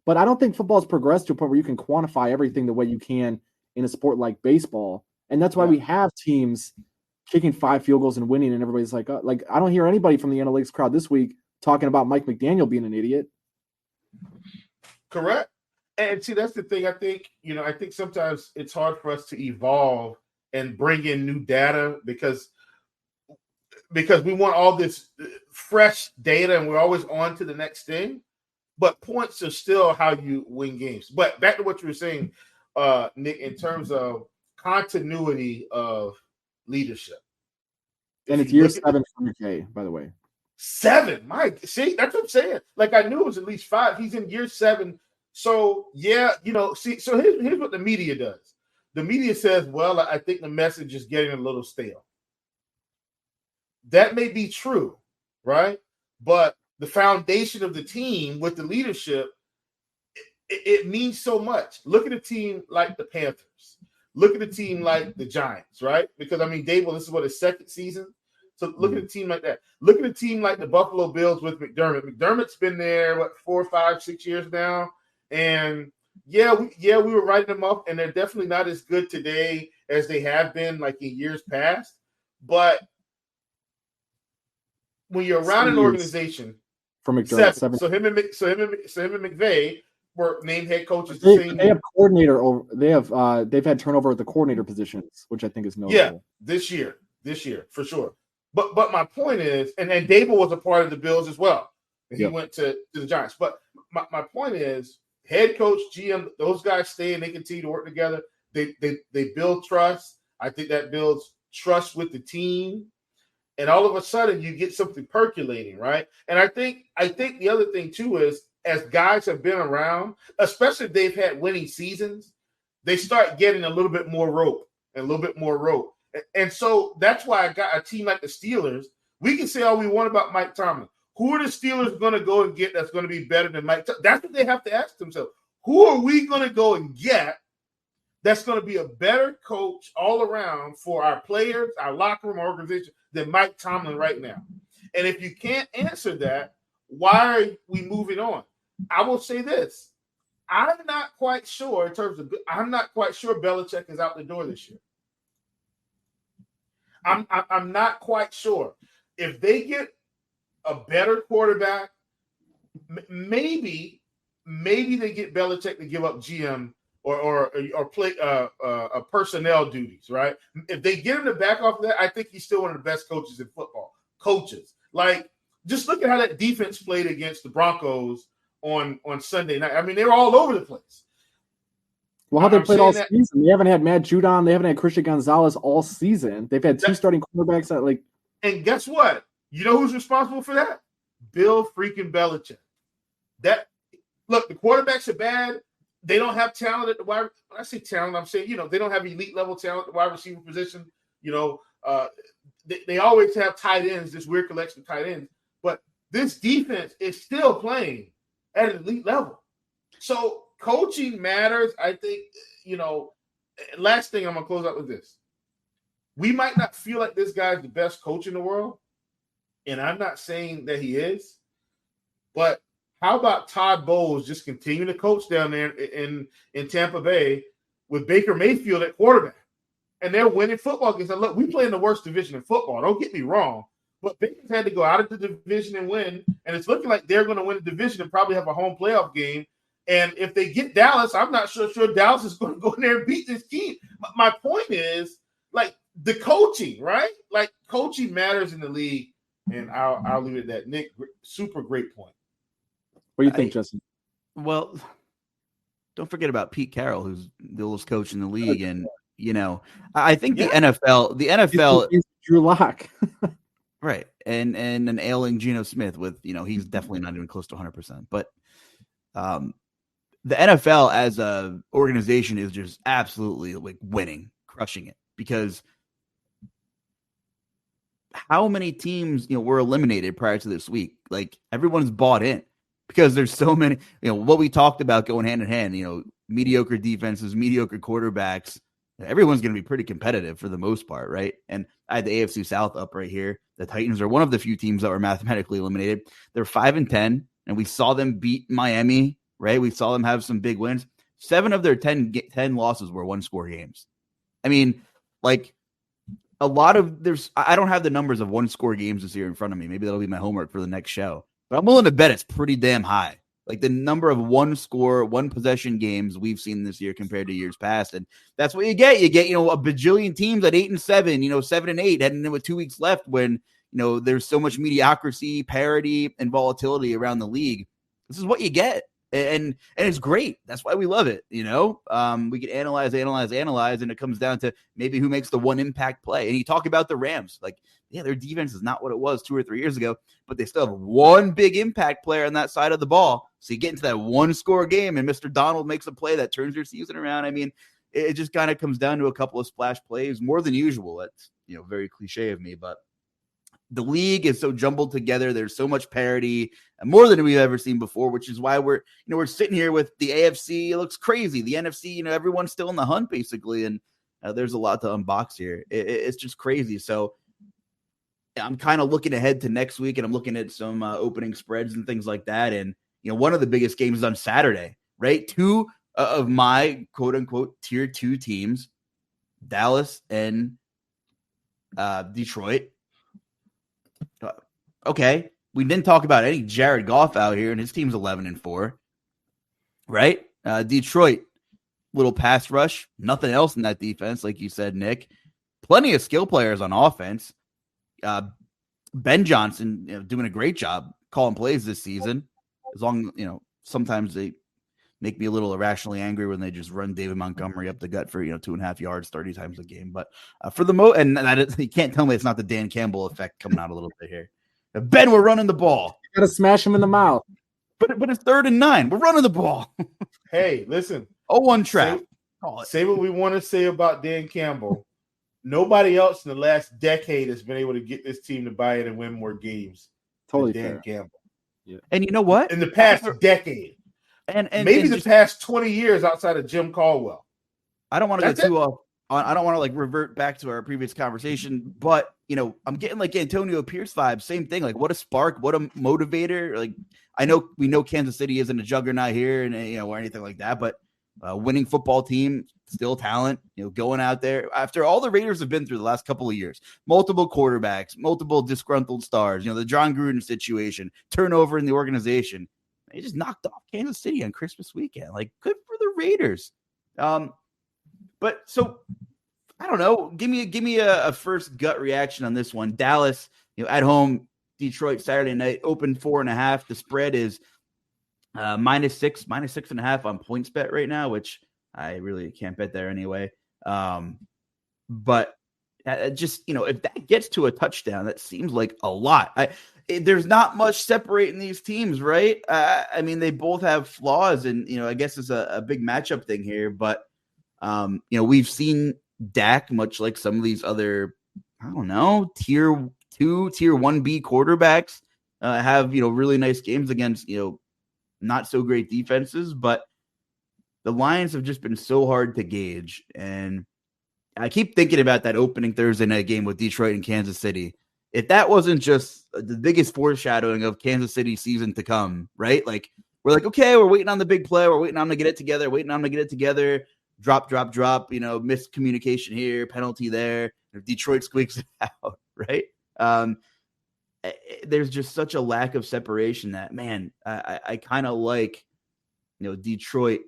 but I don't think football's progressed to a point where you can quantify everything the way you can in a sport like baseball. And that's why we have teams kicking 5 field goals and winning, and everybody's like I don't hear anybody from the analytics crowd this week talking about Mike McDaniel being an idiot. Correct. And see, that's the thing. I think sometimes it's hard for us to evolve and bring in new data because we want all this fresh data and we're always on to the next thing. But points are still how you win games. But back to what you were saying, Nick, in terms of continuity of leadership. And it's year 7 for McKay, by the way. 7, Mike. See, that's what I'm saying. Like, I knew it was at least 5. He's in year 7. So so here's what the media does. The media says, well, I think the message is getting a little stale. That may be true, right? But the foundation of the team with the leadership, it means so much. Look at a team like the Panthers. Look at a team like the Giants, right? Because, I mean, Dable, this is what, his second season? So look at a team like that. Look at a team like the Buffalo Bills with McDermott. McDermott's been there, 4, 5, 6 years now. And, we were writing them up, and they're definitely not as good today as they have been, like, in years past. But when you're around an organization – for McDermott, 7. So him and McVay were named head coaches. They have coordinator over. They've had turnover at the coordinator positions, which I think is notable. Yeah, this year for sure. But my point is, and Dable was a part of the Bills as well. He went to the Giants. But my point is, head coach, GM, those guys stay and they continue to work together. They build trust. I think that builds trust with the team. And all of a sudden you get something percolating, right? And I think the other thing too is, as guys have been around, especially if they've had winning seasons, they start getting a little bit more rope. And so that's why I got a team like the Steelers. We can say all we want about Mike Tomlin. Who are the Steelers going to go and get that's going to be better than Mike Tomlin? That's what they have to ask themselves. Who are we going to go and get that's going to be a better coach all around for our players, our locker room organization than Mike Tomlin right now? And if you can't answer that, why are we moving on? I will say this. I'm not quite sure Belichick is out the door this year. I'm not quite sure. If they get a better quarterback, maybe they get Belichick to give up GM or play personnel duties, right? If they get him to back off of that, I think he's still one of the best coaches in football. Coaches. Like, just look at how that defense played against the Broncos on Sunday night. I mean, they were all over the place. Well, how they played all season. They haven't had Matt Judon. They haven't had Christian Gonzalez all season. They've had two starting quarterbacks that, like. And guess what? You know who's responsible for that? Bill freaking Belichick. Look, the quarterbacks are bad. They don't have talent at the wide. When I say talent, I'm saying, they don't have elite level talent at the wide receiver position. They always have tight ends, this weird collection of tight ends. But this defense is still playing at an elite level. So coaching matters. I think, last thing I'm going to close out with this. We might not feel like this guy's the best coach in the world, and I'm not saying that he is, but how about Todd Bowles just continuing to coach down there in Tampa Bay with Baker Mayfield at quarterback? And they're winning football games. And look, we play in the worst division in football. Don't get me wrong. But Baker's had to go out of the division and win. And it's looking like they're going to win the division and probably have a home playoff game. And if they get Dallas, I'm not sure Dallas is going to go in there and beat this team. My point is, like, the coaching, right? Like, coaching matters in the league. And I'll leave it at that. Nick, super great point. What do you think, Justin? Well, don't forget about Pete Carroll, who's the oldest coach in the league. And, I think the NFL is Drew Lock. Right. And an ailing Geno Smith with, he's definitely not even close to 100%. But the NFL as a organization is just absolutely like winning, crushing it, because how many teams, were eliminated prior to this week? Like, everyone's bought in because there's so many, what we talked about going hand in hand, mediocre defenses, mediocre quarterbacks. Everyone's going to be pretty competitive for the most part, right? And I had the AFC South up right here. The Titans are one of the few teams that were mathematically eliminated. They're 5-10, and we saw them beat Miami, right? We saw them have some big wins. 7 of their 10 losses were one-score games. I mean, like, a lot of I don't have the numbers of one-score games this year in front of me. Maybe that'll be my homework for the next show. But I'm willing to bet it's pretty damn high. Like, the number of one-score, one-possession games we've seen this year compared to years past. And that's what you get. You get, a bajillion teams at 8-7, 7-8, heading in with 2 weeks left when, there's so much mediocrity, parity, and volatility around the league. This is what you get. And it's great. That's why we love it. We can analyze, and it comes down to maybe who makes the one impact play. And you talk about the Rams, like, yeah, their defense is not what it was 2 or 3 years ago, but they still have one big impact player on that side of the ball. So you get into that one-score game, and Mr. Donald makes a play that turns your season around. I mean, it just kind of comes down to a couple of splash plays, more than usual. That's, very cliche of me, but the league is so jumbled together. There's so much parity, more than we've ever seen before, which is why we're sitting here with the AFC. It looks crazy. The NFC, everyone's still in the hunt basically. And there's a lot to unbox here. It's just crazy. So I'm kind of looking ahead to next week, and I'm looking at some opening spreads and things like that. And, one of the biggest games is on Saturday, right? Two of my quote unquote tier 2 teams, Dallas and Detroit. Okay. We didn't talk about any Jared Goff out here, and his team's 11-4, right? Detroit, little pass rush, nothing else in that defense, like you said, Nick. Plenty of skill players on offense. Ben Johnson, doing a great job calling plays this season. As long, sometimes they make me a little irrationally angry when they just run David Montgomery up the gut for 2.5 yards 30 times a game. But for the you can't tell me it's not the Dan Campbell effect coming out a little bit here. Ben, we're running the ball. You gotta smash him in the mouth. But it's 3rd and 9. We're running the ball. Hey, listen. 0-1 trap. Say what we want to say about Dan Campbell. Nobody else in the last decade has been able to get this team to buy it and win more games. Totally than Dan fair. Campbell. Yeah. And you know what? In the past decade. And maybe the past 20 years outside of Jim Caldwell. I don't want to go too off. I don't want to revert back to our previous conversation, but I'm getting Antonio Pierce vibes. Same thing. What a spark, what a motivator. We know Kansas City isn't a juggernaut here, and or anything like that, but winning football team, still talent. Going out there after all the Raiders have been through the last couple of years, multiple quarterbacks, multiple disgruntled stars. The John Gruden situation, turnover in the organization. They just knocked off Kansas City on Christmas weekend. Good for the Raiders. But so I don't know. Give me a first gut reaction on this one. Dallas, at home, Detroit Saturday night, open 4.5. The spread is -6, -6.5 on PointsBet right now, which I really can't bet there anyway. But just if that gets to a touchdown, that seems like a lot. There's not much separating these teams, right? They both have flaws, and I guess it's a big matchup thing here. But we've seen Dak, much like some of these other, I don't know, tier 2, tier 1B quarterbacks, have really nice games against not so great defenses. But the Lions have just been so hard to gauge, and I keep thinking about that opening Thursday night game with Detroit and Kansas City. If that wasn't just the biggest foreshadowing of Kansas City season to come, right? We're okay, we're waiting on the big play. We're waiting on them to get it together, Drop, miscommunication here, penalty there. If Detroit squeaks it out, right? There's just such a lack of separation that, man, I kind of like, Detroit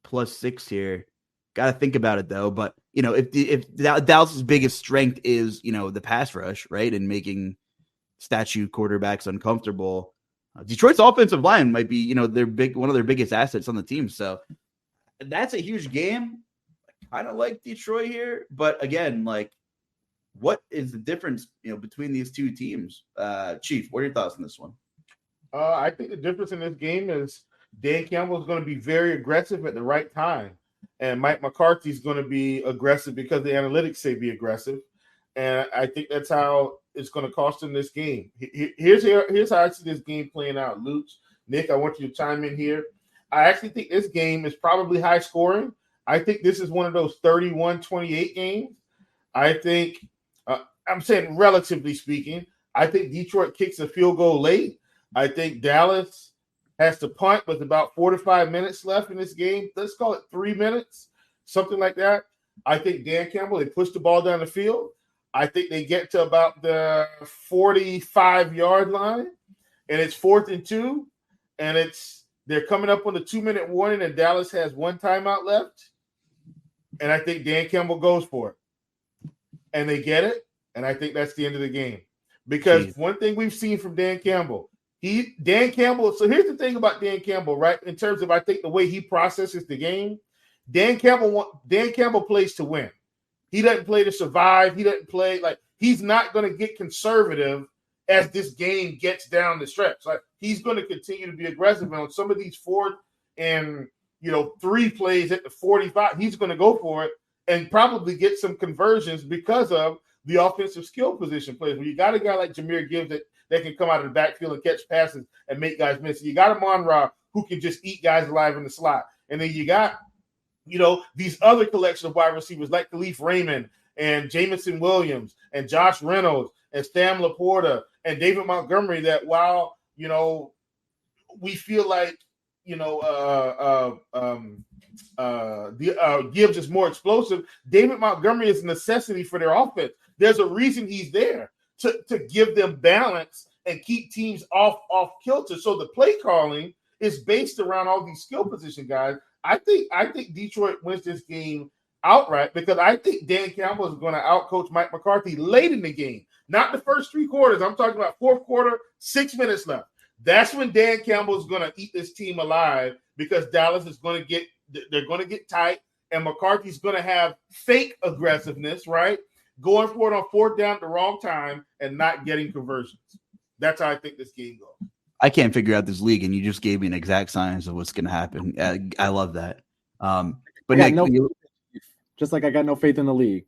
+6 here. Got to think about it though. But if Dallas's biggest strength is the pass rush, right, and making statue quarterbacks uncomfortable, Detroit's offensive line might be one of their biggest assets on the team. So that's a huge game. I kind of like Detroit here, but again, what is the difference between these two teams? Chief, what are your thoughts on this one? I think the difference in this game is Dan Campbell is going to be very aggressive at the right time. And Mike McCarthy is going to be aggressive because the analytics say be aggressive. And I think that's how it's going to cost him this game. Here's how I see this game playing out. Luuch, Nick, I want you to chime in here. I actually think this game is probably high scoring. I think this is one of those 31-28 games. I think, I'm saying relatively speaking, I think Detroit kicks a field goal late. I think Dallas has to punt with about 4 to 5 minutes left in this game. Let's call it 3 minutes, something like that. I think Dan Campbell, they push the ball down the field. I think they get to about the 45-yard line, and it's 4th and 2, and they're coming up on the 2-minute warning, and Dallas has 1 timeout left. And I think Dan Campbell goes for it. And they get it, and I think that's the end of the game. Because one thing we've seen from Dan Campbell, so here's the thing about Dan Campbell, right? In terms of, I think, the way he processes the game, Dan Campbell plays to win. He doesn't play to survive. He doesn't play he's not going to get conservative as this game gets down the stretch. He's going to continue to be aggressive. And on some of these 4th and 3 plays at the 45, he's going to go for it and probably get some conversions because of the offensive skill position players. When you got a guy like Jahmyr Gibbs that can come out of the backfield and catch passes and make guys miss. You got a Monra who can just eat guys alive in the slot. And then you got, these other collection of wide receivers like Khalif Raymond and Jamison Williams and Josh Reynolds and Sam Laporta and David Montgomery that while, we feel like, Gibbs is more explosive, David Montgomery is a necessity for their offense. There's a reason he's there to give them balance and keep teams off kilter. So the play calling is based around all these skill position guys. I think Detroit wins this game outright because I think Dan Campbell is going to outcoach Mike McCarthy late in the game. Not the first 3 quarters. I'm talking about fourth quarter, 6 minutes left. That's when Dan Campbell is going to eat this team alive because Dallas is going to get tight and McCarthy's going to have fake aggressiveness, right? Going for it on fourth down at the wrong time and not getting conversions. That's how I think this game goes. I can't figure out this league, and you just gave me an exact science of what's going to happen. I love that. But Nick, just like I got no faith in the league.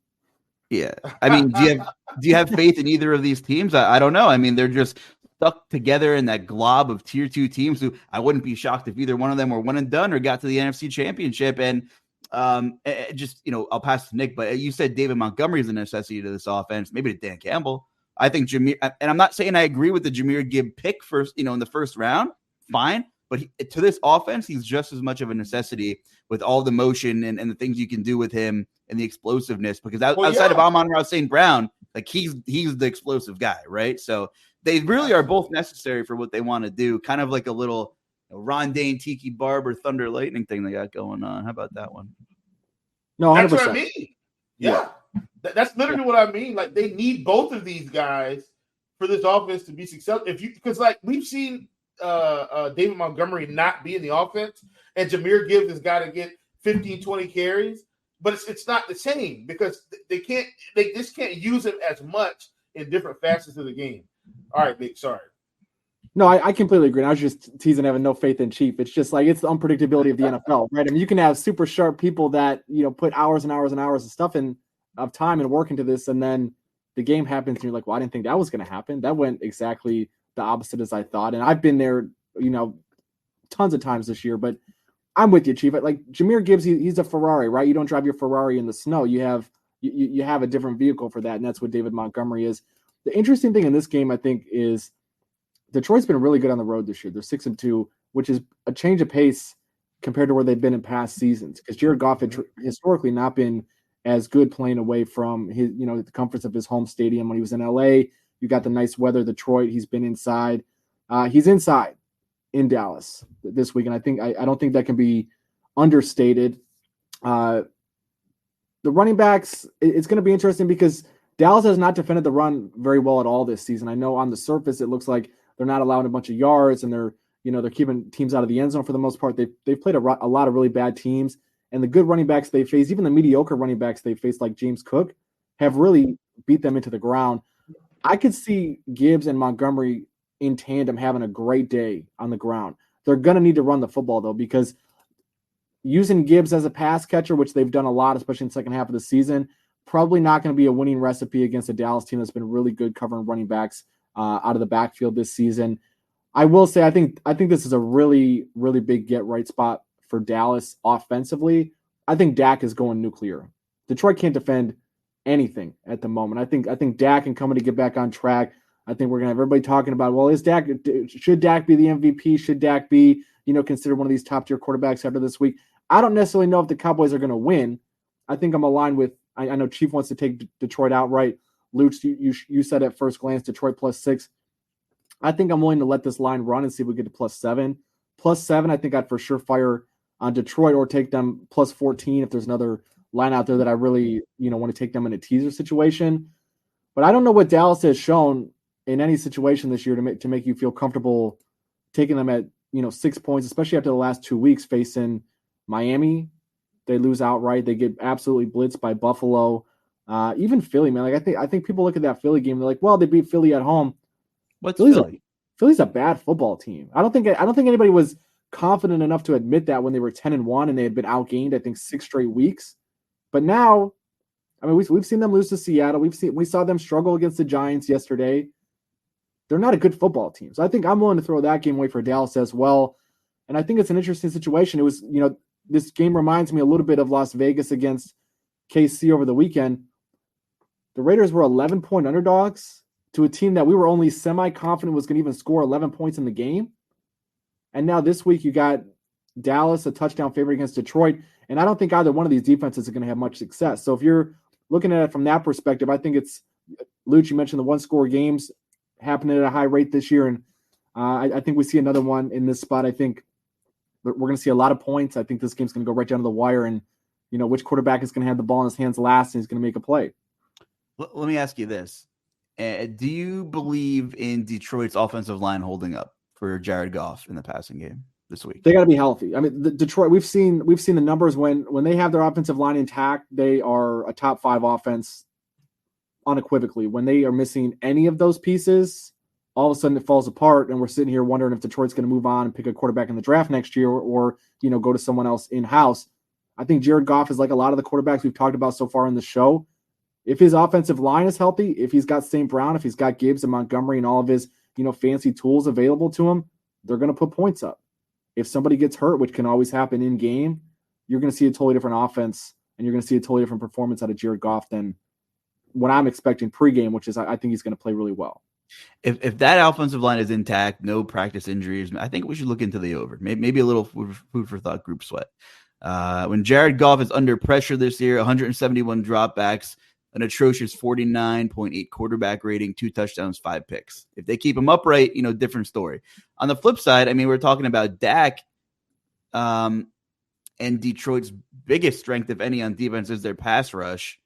Yeah, I mean, do you have faith in either of these teams? I don't know. I mean, they're just stuck together in that glob of tier 2 teams who I wouldn't be shocked if either one of them were one and done or got to the NFC Championship. And I'll pass to Nick, but you said David Montgomery is a necessity to this offense, maybe to Dan Campbell. I think Jahmyr, and I'm not saying I agree with the Jahmyr Gibbs pick first, in the first round, fine. But to this offense, he's just as much of a necessity with all the motion and the things you can do with him and the explosiveness. Because outside of Amon-Ra St. Brown, like he's the explosive guy, right? So they really are both necessary for what they want to do. Kind of like a little Rondane, Tiki Barber, Thunder Lightning thing they got going on. How about that one? No, 100%. That's what I mean. Yeah. That's literally what I mean. Like they need both of these guys for this offense to be successful. Because like we've seen David Montgomery not be in the offense, and Jahmyr Gibbs has got to get 15, 20 carries, but it's not the same because they just can't use him as much in different facets of the game. All right, Nick, sorry. No, I completely agree. I was just teasing having no faith in Chief. It's just like it's the unpredictability of the NFL, right? I mean, you can have super sharp people that put hours and hours and hours of stuff of time and work into this, and then the game happens, and you're like, well, I didn't think that was going to happen. That went exactly the opposite as I thought, and I've been there, tons of times this year. But I'm with you, Chief. Like Jahmyr Gibbs, he's a Ferrari, right? You don't drive your Ferrari in the snow. You have a different vehicle for that, and that's what David Montgomery is. The interesting thing in this game, I think, is Detroit's been really good on the road this year. They're 6-2, which is a change of pace compared to where they've been in past seasons. Because Jared Goff had historically not been as good playing away from his, the comforts of his home stadium. When he was in LA, you got the nice weather. Detroit, he's been inside. He's inside in Dallas this week, and I don't think that can be understated. The running backs, it's going to be interesting because Dallas has not defended the run very well at all this season. I know on the surface it looks like they're not allowing a bunch of yards, and they're keeping teams out of the end zone for the most part. They've played a lot of really bad teams, and the good running backs they face, even the mediocre running backs they face, like James Cook, have really beat them into the ground. I could see Gibbs and Montgomery in tandem having a great day on the ground. They're going to need to run the football, though, because using Gibbs as a pass catcher, which they've done a lot, especially in the second half of the season, probably not going to be a winning recipe against a Dallas team that's been really good covering running backs out of the backfield this season. I will say I think this is a really, really big get-right spot for Dallas offensively. I think Dak is going nuclear. Detroit can't defend anything at the moment. I think Dak and coming to get back on track. I think we're gonna have everybody talking about, well, should Dak be the MVP? Should Dak be, considered one of these top tier quarterbacks after this week? I don't necessarily know if the Cowboys are gonna win. I think I'm aligned with. I know Chief wants to take Detroit outright. Luuch, you said at first glance Detroit +6. I think I'm willing to let this line run and see if we get to +7. +7, I think I'd for sure fire on Detroit or take them +14 if there's another line out there that I really, want to take them in a teaser situation. But I don't know what Dallas has shown in any situation this year to make you feel comfortable taking them at, 6 points, especially after the last 2 weeks facing Miami. They lose outright. They get absolutely blitzed by Buffalo. Even Philly, man. Like I think people look at that Philly game, they're like, well, they beat Philly at home. What's Philly? Philly's a bad football team. I don't think anybody was confident enough to admit that when they were 10-1 and they had been outgained, I think 6 straight weeks. But now, I mean, we've seen them lose to Seattle. We saw them struggle against the Giants yesterday. They're not a good football team. So I think I'm willing to throw that game away for Dallas as well. And I think it's an interesting situation. It was, this game reminds me a little bit of Las Vegas against KC over the weekend. The Raiders were 11-point underdogs to a team that we were only semi-confident was going to even score 11 points in the game. And now this week you got Dallas, a touchdown favorite against Detroit. And I don't think either one of these defenses is going to have much success. So if you're looking at it from that perspective, I think it's, Luuch, you mentioned the one-score games happening at a high rate this year. And I think we see another one in this spot. I think we're going to see a lot of points. I think this game's going to go right down to the wire. And, which quarterback is going to have the ball in his hands last and he's going to make a play. Let me ask you this. Do you believe in Detroit's offensive line holding up for Jared Goff in the passing game this week? They got to be healthy. I mean, Detroit, we've seen the numbers when they have their offensive line intact, they are a top 5 offense unequivocally. When they are missing any of those pieces, all of a sudden it falls apart, and we're sitting here wondering if Detroit's going to move on and pick a quarterback in the draft next year or go to someone else in-house. I think Jared Goff is like a lot of the quarterbacks we've talked about so far in the show. If his offensive line is healthy, if he's got St. Brown, if he's got Gibbs and Montgomery and all of his, fancy tools available to him, they're going to put points up. If somebody gets hurt, which can always happen in game, you're going to see a totally different offense and you're going to see a totally different performance out of Jared Goff than what I'm expecting pregame, which is I think he's going to play really well. If that offensive line is intact, no practice injuries, I think we should look into the over. Maybe a little food for thought group sweat. When Jared Goff is under pressure this year, 171 dropbacks, an atrocious 49.8 quarterback rating, 2 touchdowns, 5 picks. If they keep him upright, different story. On the flip side, I mean, we're talking about Dak, and Detroit's biggest strength, if any, on defense is their pass rush.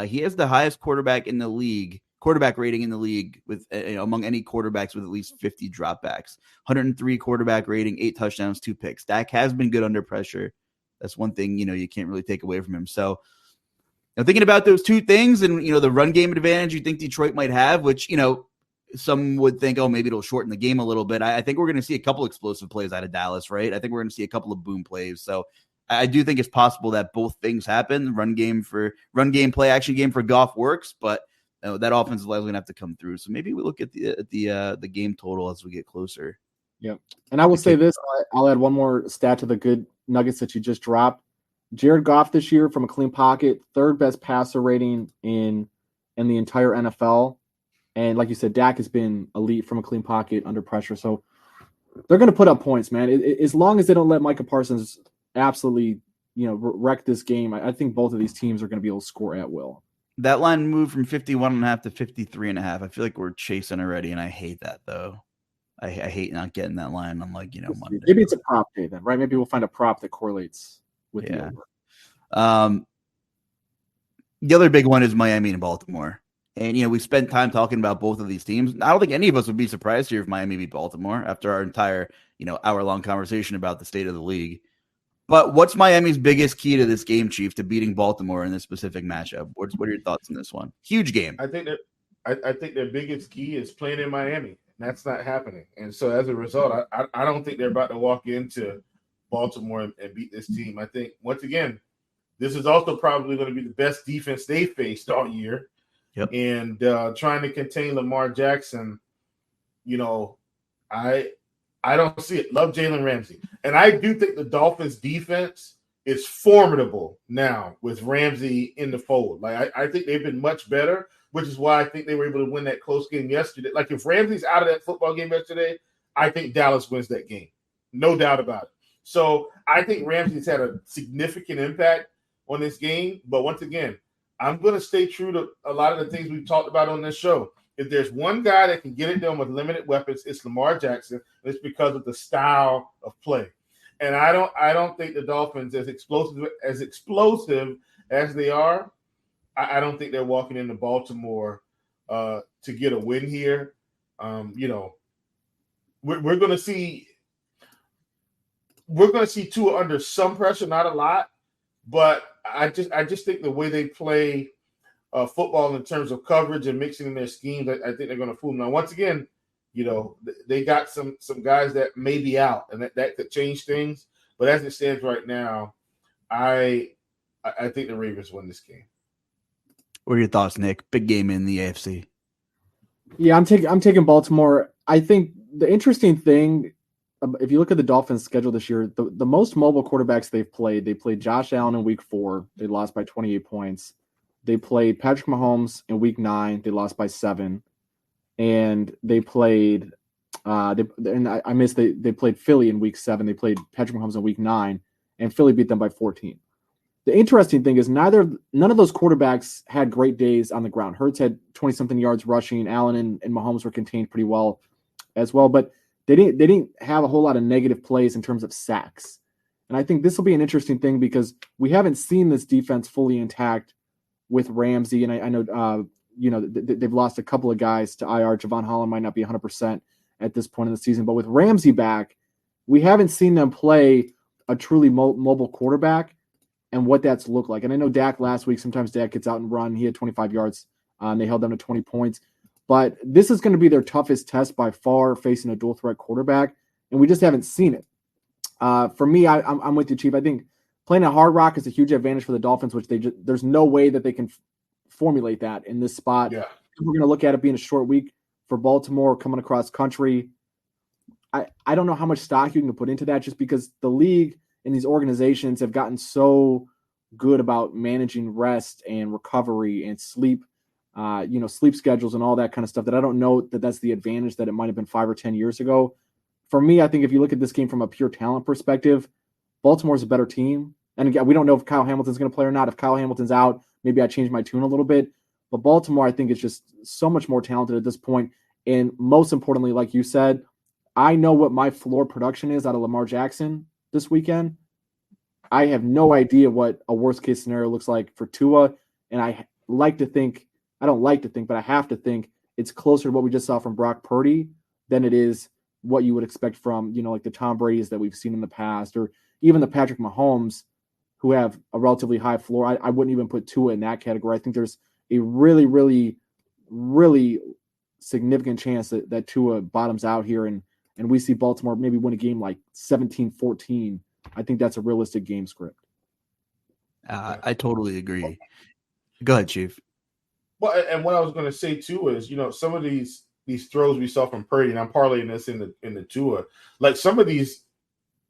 He has the highest quarterback rating in the league with among any quarterbacks with at least 50 dropbacks. 103 quarterback rating, 8 touchdowns, 2 picks. Dak has been good under pressure. That's one thing, you can't really take away from him. So, thinking about those two things and, the run game advantage you think Detroit might have, which, some would think, oh, maybe it'll shorten the game a little bit. I think we're going to see a couple explosive plays out of Dallas, right? I think we're going to see a couple of boom plays. So I do think it's possible that both things happen. Run game, play action game for Goff works, but that offense is likely going to have to come through. So maybe we look at the game total as we get closer. Yeah. And I will say this, I'll add one more stat to the good nuggets that you just dropped. Jared Goff this year from a clean pocket, 3rd best passer rating in the entire NFL. And like you said, Dak has been elite from a clean pocket under pressure. So they're going to put up points, man. As long as they don't let Micah Parsons absolutely, wreck this game, I think both of these teams are going to be able to score at will. That line moved from 51.5 to 53.5. I feel like we're chasing already, and I hate that, though. I hate not getting that line on, Monday. Maybe it's a prop day then, right? Maybe we'll find a prop that correlates with the over. The other big one is Miami and Baltimore. And, we spent time talking about both of these teams. I don't think any of us would be surprised here if Miami beat Baltimore after our entire, hour-long conversation about the state of the league. But what's Miami's biggest key to this game, Chief, to beating Baltimore in this specific matchup? What are your thoughts on this one? Huge game. I think their biggest key is playing in Miami. That's not happening. And so as a result, I don't think they're about to walk into Baltimore and beat this team. I think, once again, this is also probably going to be the best defense they faced all year. Yep. And trying to contain Lamar Jackson, I don't see it. Love Jalen Ramsey. And I do think the Dolphins defense is formidable now with Ramsey in the fold. I think they've been much better, which is why I think they were able to win that close game yesterday. If Ramsey's out of that football game yesterday, I think Dallas wins that game. No doubt about it. So I think Ramsey's had a significant impact on this game. But once again, I'm going to stay true to a lot of the things we've talked about on this show. If there's one guy that can get it done with limited weapons, it's Lamar Jackson. It's because of the style of play. And I don't think the Dolphins, as explosive as they are, I don't think they're walking into Baltimore to get a win here. We're going to see Tua under some pressure, not a lot, but I just think the way they play football in terms of coverage and mixing in their schemes, I think they're going to fool them. Now, once again, they got some guys that may be out, and that could change things. But as it stands right now, I think the Ravens win this game. What are your thoughts, Nick? Big game in the AFC. Yeah, I'm taking Baltimore. I think the interesting thing, if you look at the Dolphins' schedule this year, the most mobile quarterbacks they played Josh Allen in Week 4. They lost by 28 points. They played Patrick Mahomes in Week 9. They lost by 7. And they played they played Philly in Week 7. They played Patrick Mahomes in Week 9, and Philly beat them by 14. The interesting thing is none of those quarterbacks had great days on the ground. Hurts had 20-something yards rushing. Allen and Mahomes were contained pretty well as well, but they didn't have a whole lot of negative plays in terms of sacks. And I think this will be an interesting thing because we haven't seen this defense fully intact with Ramsey, and I know they've lost a couple of guys to IR. Javon Holland might not be 100% at this point in the season, but with Ramsey back, we haven't seen them play a truly mobile quarterback and what that's looked like. And I know Dak last week, sometimes Dak gets out and run. He had 25 yards, and they held them to 20 points. But this is going to be their toughest test by far, facing a dual threat quarterback, and we just haven't seen it. For me, I'm with you, Chief. I think playing at Hard Rock is a huge advantage for the Dolphins, which there's no way that they can formulate that in this spot. Yeah. We're going to look at it being a short week for Baltimore coming across country. I don't know how much stock you can put into that just because the league and these organizations have gotten so good about managing rest and recovery and sleep, sleep schedules and all that kind of stuff that I don't know that that's the advantage that it might have been 5 or 10 years ago. For me, I think if you look at this game from a pure talent perspective, Baltimore's a better team. And again, we don't know if Kyle Hamilton's going to play or not. If Kyle Hamilton's out, maybe I change my tune a little bit. But Baltimore, I think, is just so much more talented at this point. And most importantly, like you said, I know what my floor production is out of Lamar Jackson this weekend. I have no idea what a worst-case scenario looks like for Tua. And I don't like to think, but I have to think it's closer to what we just saw from Brock Purdy than it is what you would expect from, like the Tom Brady's that we've seen in the past, or even the Patrick Mahomes, who have a relatively high floor. I wouldn't even put Tua in that category. I think there's a really, really, really significant chance that Tua bottoms out here and we see Baltimore maybe win a game like 17-14. I think that's a realistic game script. I totally agree. Go ahead, Chief. Well, and what I was going to say too is, some of these throws we saw from Purdy, and I'm parlaying this in the Tua, like some of these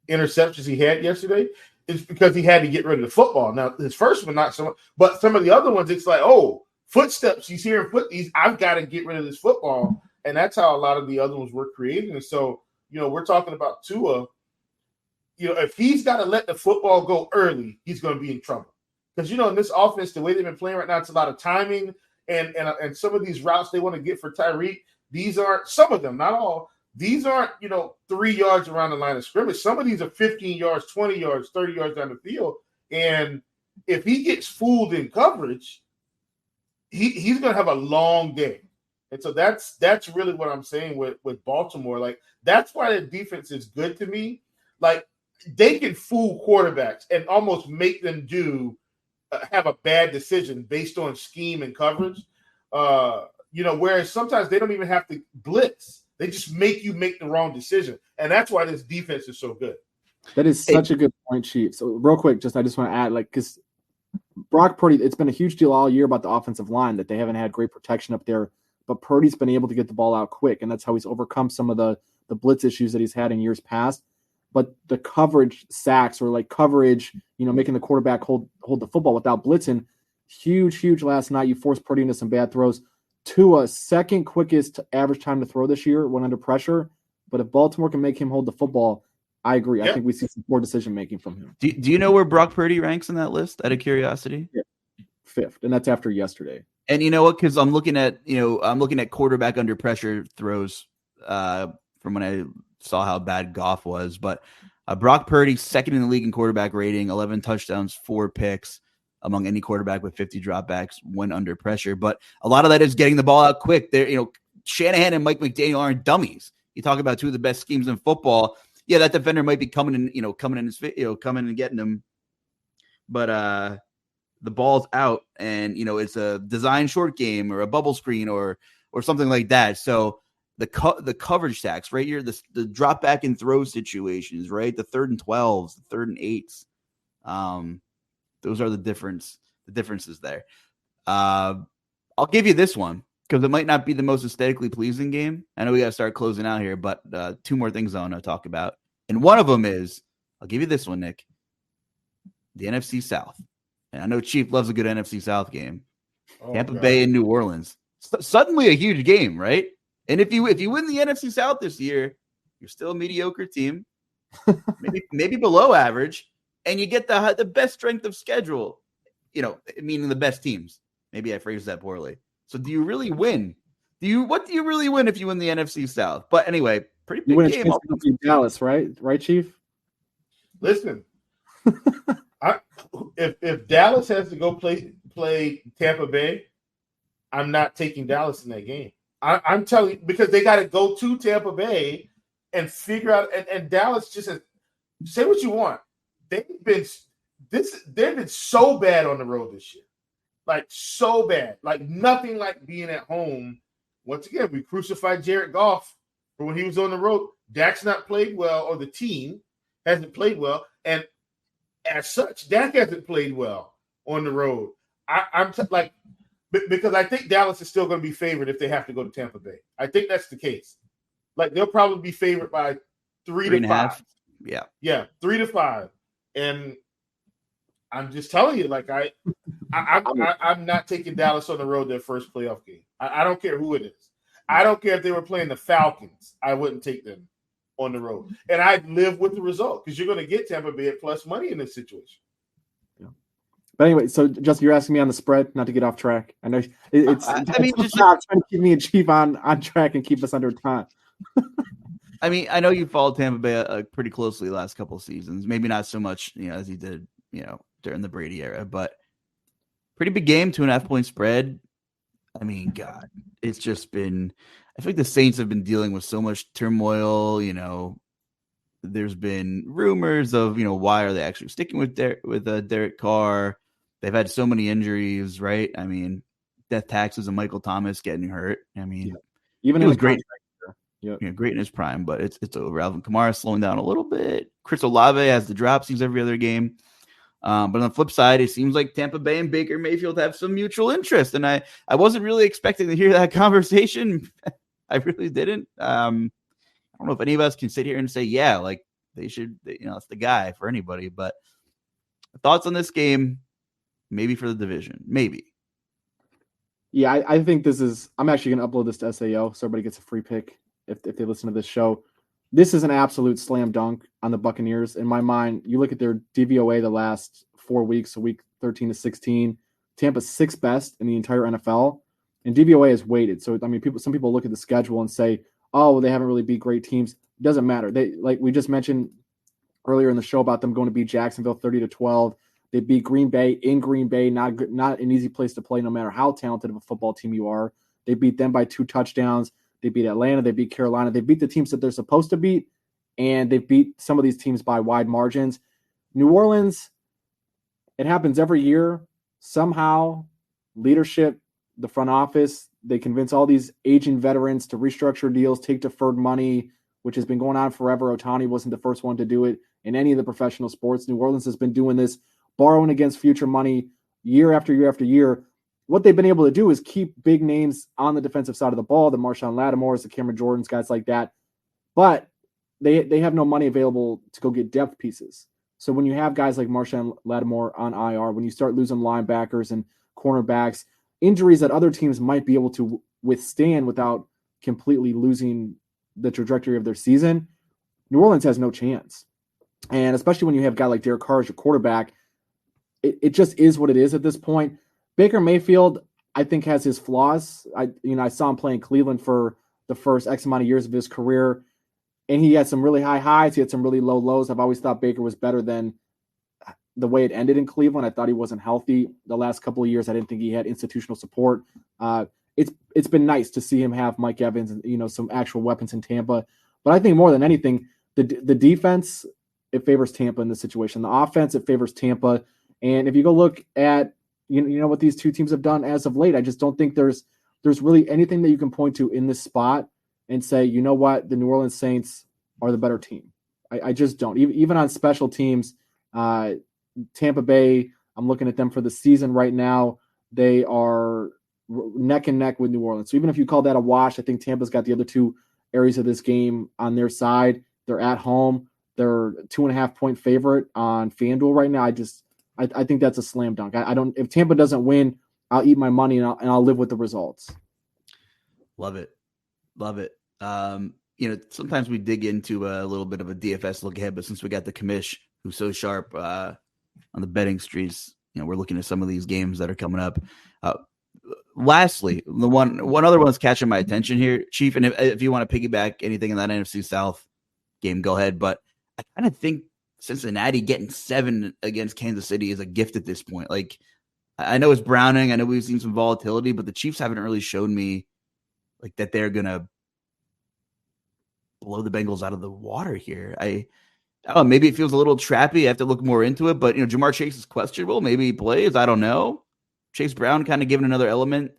interceptions he had yesterday, it's because he had to get rid of the football. Now, his first one, not so much, but some of the other ones, it's like, oh, footsteps. He's hearing I've got to get rid of this football. And that's how a lot of the other ones were created. And so, we're talking about Tua. If he's got to let the football go early, he's going to be in trouble. Because, in this offense, the way they've been playing right now, it's a lot of timing. And some of these routes they want to get for Tyreek, these aren't, some of them, not all, these aren't, 3 yards around the line of scrimmage. Some of these are 15 yards, 20 yards, 30 yards down the field. And if he gets fooled in coverage, he's going to have a long day. And so that's really what I'm saying with Baltimore. Like, that's why their defense is good to me. Like, they can fool quarterbacks and almost make them have a bad decision based on scheme and coverage. Whereas sometimes they don't even have to blitz. They just make you make the wrong decision. And that's why this defense is so good. That is such a good point, Chief. So real quick, I just want to add, because Brock Purdy, it's been a huge deal all year about the offensive line that they haven't had great protection up there, but Purdy's been able to get the ball out quick, and that's how he's overcome some of the blitz issues that he's had in years past. But the coverage sacks, or like coverage, making the quarterback hold the football without blitzing, huge last night. You forced Purdy into some bad throws. Tua, second quickest average time to throw this year when under pressure. But if Baltimore can make him hold the football, I agree. Yep. I think we see some poor decision-making from him. Do you know where Brock Purdy ranks in that list, out of curiosity? Yeah. 5th, and that's after yesterday. And you know what? Because I'm looking at quarterback under pressure throws from when I saw how bad Goff was. But Brock Purdy, second in the league in quarterback rating, 11 touchdowns, 4 picks among any quarterback with 50 dropbacks when under pressure. But a lot of that is getting the ball out quick. Shanahan and Mike McDaniel aren't dummies. You talk about two of the best schemes in football. Yeah, that defender might be coming in and getting him. But the ball's out, and it's a design short game or a bubble screen or something like that. So the coverage stacks right here, the drop back and throw situations, right? The 3rd and 12s, the 3rd and 8s. Those are the differences there. I'll give you this one because it might not be the most aesthetically pleasing game. I know we got to start closing out here, but two more things I want to talk about. And one of them is, I'll give you this one, Nick, the NFC South. And I know Chief loves a good NFC South game. Tampa Bay and New Orleans. Suddenly a huge game, right? And if you win the NFC South this year, you're still a mediocre team, maybe below average, and you get the best strength of schedule, meaning the best teams. Maybe I phrased that poorly. So do you really win? What do you really win if you win the NFC South? But anyway, pretty big game. You win a Dallas, right? Right, Chief? Listen, if Dallas has to go play Tampa Bay, I'm not taking Dallas in that game. I'm telling you, because they got to go to Tampa Bay and figure out. And Dallas just say what you want. They've been so bad on the road this year, like so bad, like nothing like being at home. Once again, we crucified Jared Goff for when he was on the road. Dak's not played well, or the team hasn't played well, and as such, Dak hasn't played well on the road. Because I think Dallas is still going to be favored if they have to go to Tampa Bay. I think that's the case. Like, they'll probably be favored by 3 to 5. Yeah, 3 to 5. And I'm just telling you, like, I'm not taking Dallas on the road their first playoff game. I don't care who it is. I don't care if they were playing the Falcons. I wouldn't take them on the road. And I'd live with the result because you're going to get Tampa Bay at plus money in this situation. But anyway, so Justin, you're asking me on the spread, not to get off track. I know it's trying to keep me and Chief on track and keep us under time. I mean, I know you followed Tampa Bay pretty closely the last couple of seasons. Maybe not so much, as he did, during the Brady era, but pretty big game, 2.5 point spread. I mean, God, it's just been. I think the Saints have been dealing with so much turmoil. There's been rumors of why are they actually sticking with Derek Carr? They've had so many injuries, right? I mean, death taxes and Michael Thomas getting hurt. I mean, even he was great. Yep. Great in his prime, but it's over. Alvin Kamara slowing down a little bit. Chris Olave has the drop, seems every other game. But on the flip side, it seems like Tampa Bay and Baker Mayfield have some mutual interest, and I wasn't really expecting to hear that conversation. I really didn't. I don't know if any of us can sit here and say, yeah, like they should, it's the guy for anybody. But thoughts on this game? Maybe for the division, maybe. Yeah, I think this is. I'm actually going to upload this to SAO so everybody gets a free pick if they listen to this show. This is an absolute slam dunk on the Buccaneers. In my mind, you look at their DVOA the last 4 weeks, so week 13 to 16. Tampa's 6th best in the entire NFL, and DVOA is weighted. So I mean, some people look at the schedule and say, "Oh, well, they haven't really beat great teams." It doesn't matter. They, like we just mentioned earlier in the show about them going to beat Jacksonville 30-12. They beat Green Bay in Green Bay, not an easy place to play, no matter how talented of a football team you are. They beat them by 2 touchdowns. They beat Atlanta. They beat Carolina. They beat the teams that they're supposed to beat, and they beat some of these teams by wide margins. New Orleans, it happens every year. Somehow, leadership, the front office, they convince all these aging veterans to restructure deals, take deferred money, which has been going on forever. Ohtani wasn't the first one to do it in any of the professional sports. New Orleans has been doing this, borrowing against future money year after year after year. What they've been able to do is keep big names on the defensive side of the ball, the Marshawn Lattimores, the Cameron Jordans, guys like that. But they have no money available to go get depth pieces. So when you have guys like Marshawn Lattimore on IR, when you start losing linebackers and cornerbacks, injuries that other teams might be able to withstand without completely losing the trajectory of their season, New Orleans has no chance. And especially when you have a guy like Derek Carr as your quarterback, it just is what it is at this point. Baker Mayfield, I think, has his flaws. I saw him play in Cleveland for the first X amount of years of his career, and he had some really high highs. He had some really low lows. I've always thought Baker was better than the way it ended in Cleveland. I thought he wasn't healthy the last couple of years. I didn't think he had institutional support. It's been nice to see him have Mike Evans and some actual weapons in Tampa. But I think more than anything, the defense, it favors Tampa in this situation. The offense, it favors Tampa. And if you go look at what these two teams have done as of late, I just don't think there's really anything that you can point to in this spot and say, you know what, the New Orleans Saints are the better team. I just don't. Even on special teams, Tampa Bay, I'm looking at them for the season right now. they are neck and neck with New Orleans. So even if you call that a wash, I think Tampa's got the other two areas of this game on their side. They're at home. They're 2.5-point favorite on FanDuel right now. I think that's a slam dunk. If Tampa doesn't win, I'll eat my money and I'll live with the results. Love it. Sometimes we dig into a little bit of a DFS look ahead, but since we got the commish who's so sharp on the betting streets, we're looking at some of these games that are coming up. Lastly, the one other one that's catching my attention here, Chief, and if you want to piggyback anything in that NFC South game, go ahead. But I kind of think Cincinnati getting 7 against Kansas City is a gift at this point. Like, I know it's Browning. I know we've seen some volatility, but the Chiefs haven't really shown me like that they're going to blow the Bengals out of the water here. I don't know, maybe it feels a little trappy. I have to look more into it, but Jamar Chase is questionable. Maybe he plays. I don't know. Chase Brown kind of giving another element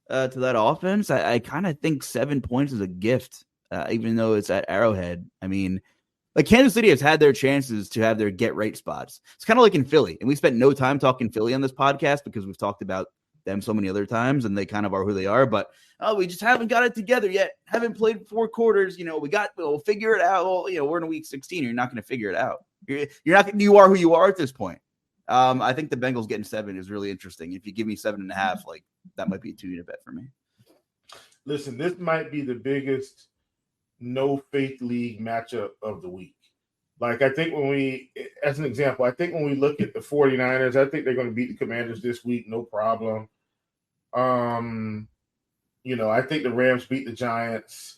to that offense. I kind of think 7 points is a gift, even though it's at Arrowhead. I mean, like Kansas City has had their chances to have their get right spots. It's kind of like in Philly, and we spent no time talking Philly on this podcast because we've talked about them so many other times, and they kind of are who they are. But we just haven't got it together yet. Haven't played 4 quarters. We'll figure it out. Well, we're in week 16. You're not going to figure it out. You are who you are at this point. I think the Bengals getting 7 is really interesting. If you give me 7.5, like that might be a 2-unit bet for me. Listen, this might be the biggest no faith league matchup of the week. Like, I think as an example, I think when we look at the 49ers, I think they're going to beat the Commanders this week, no problem. I think the Rams beat the Giants.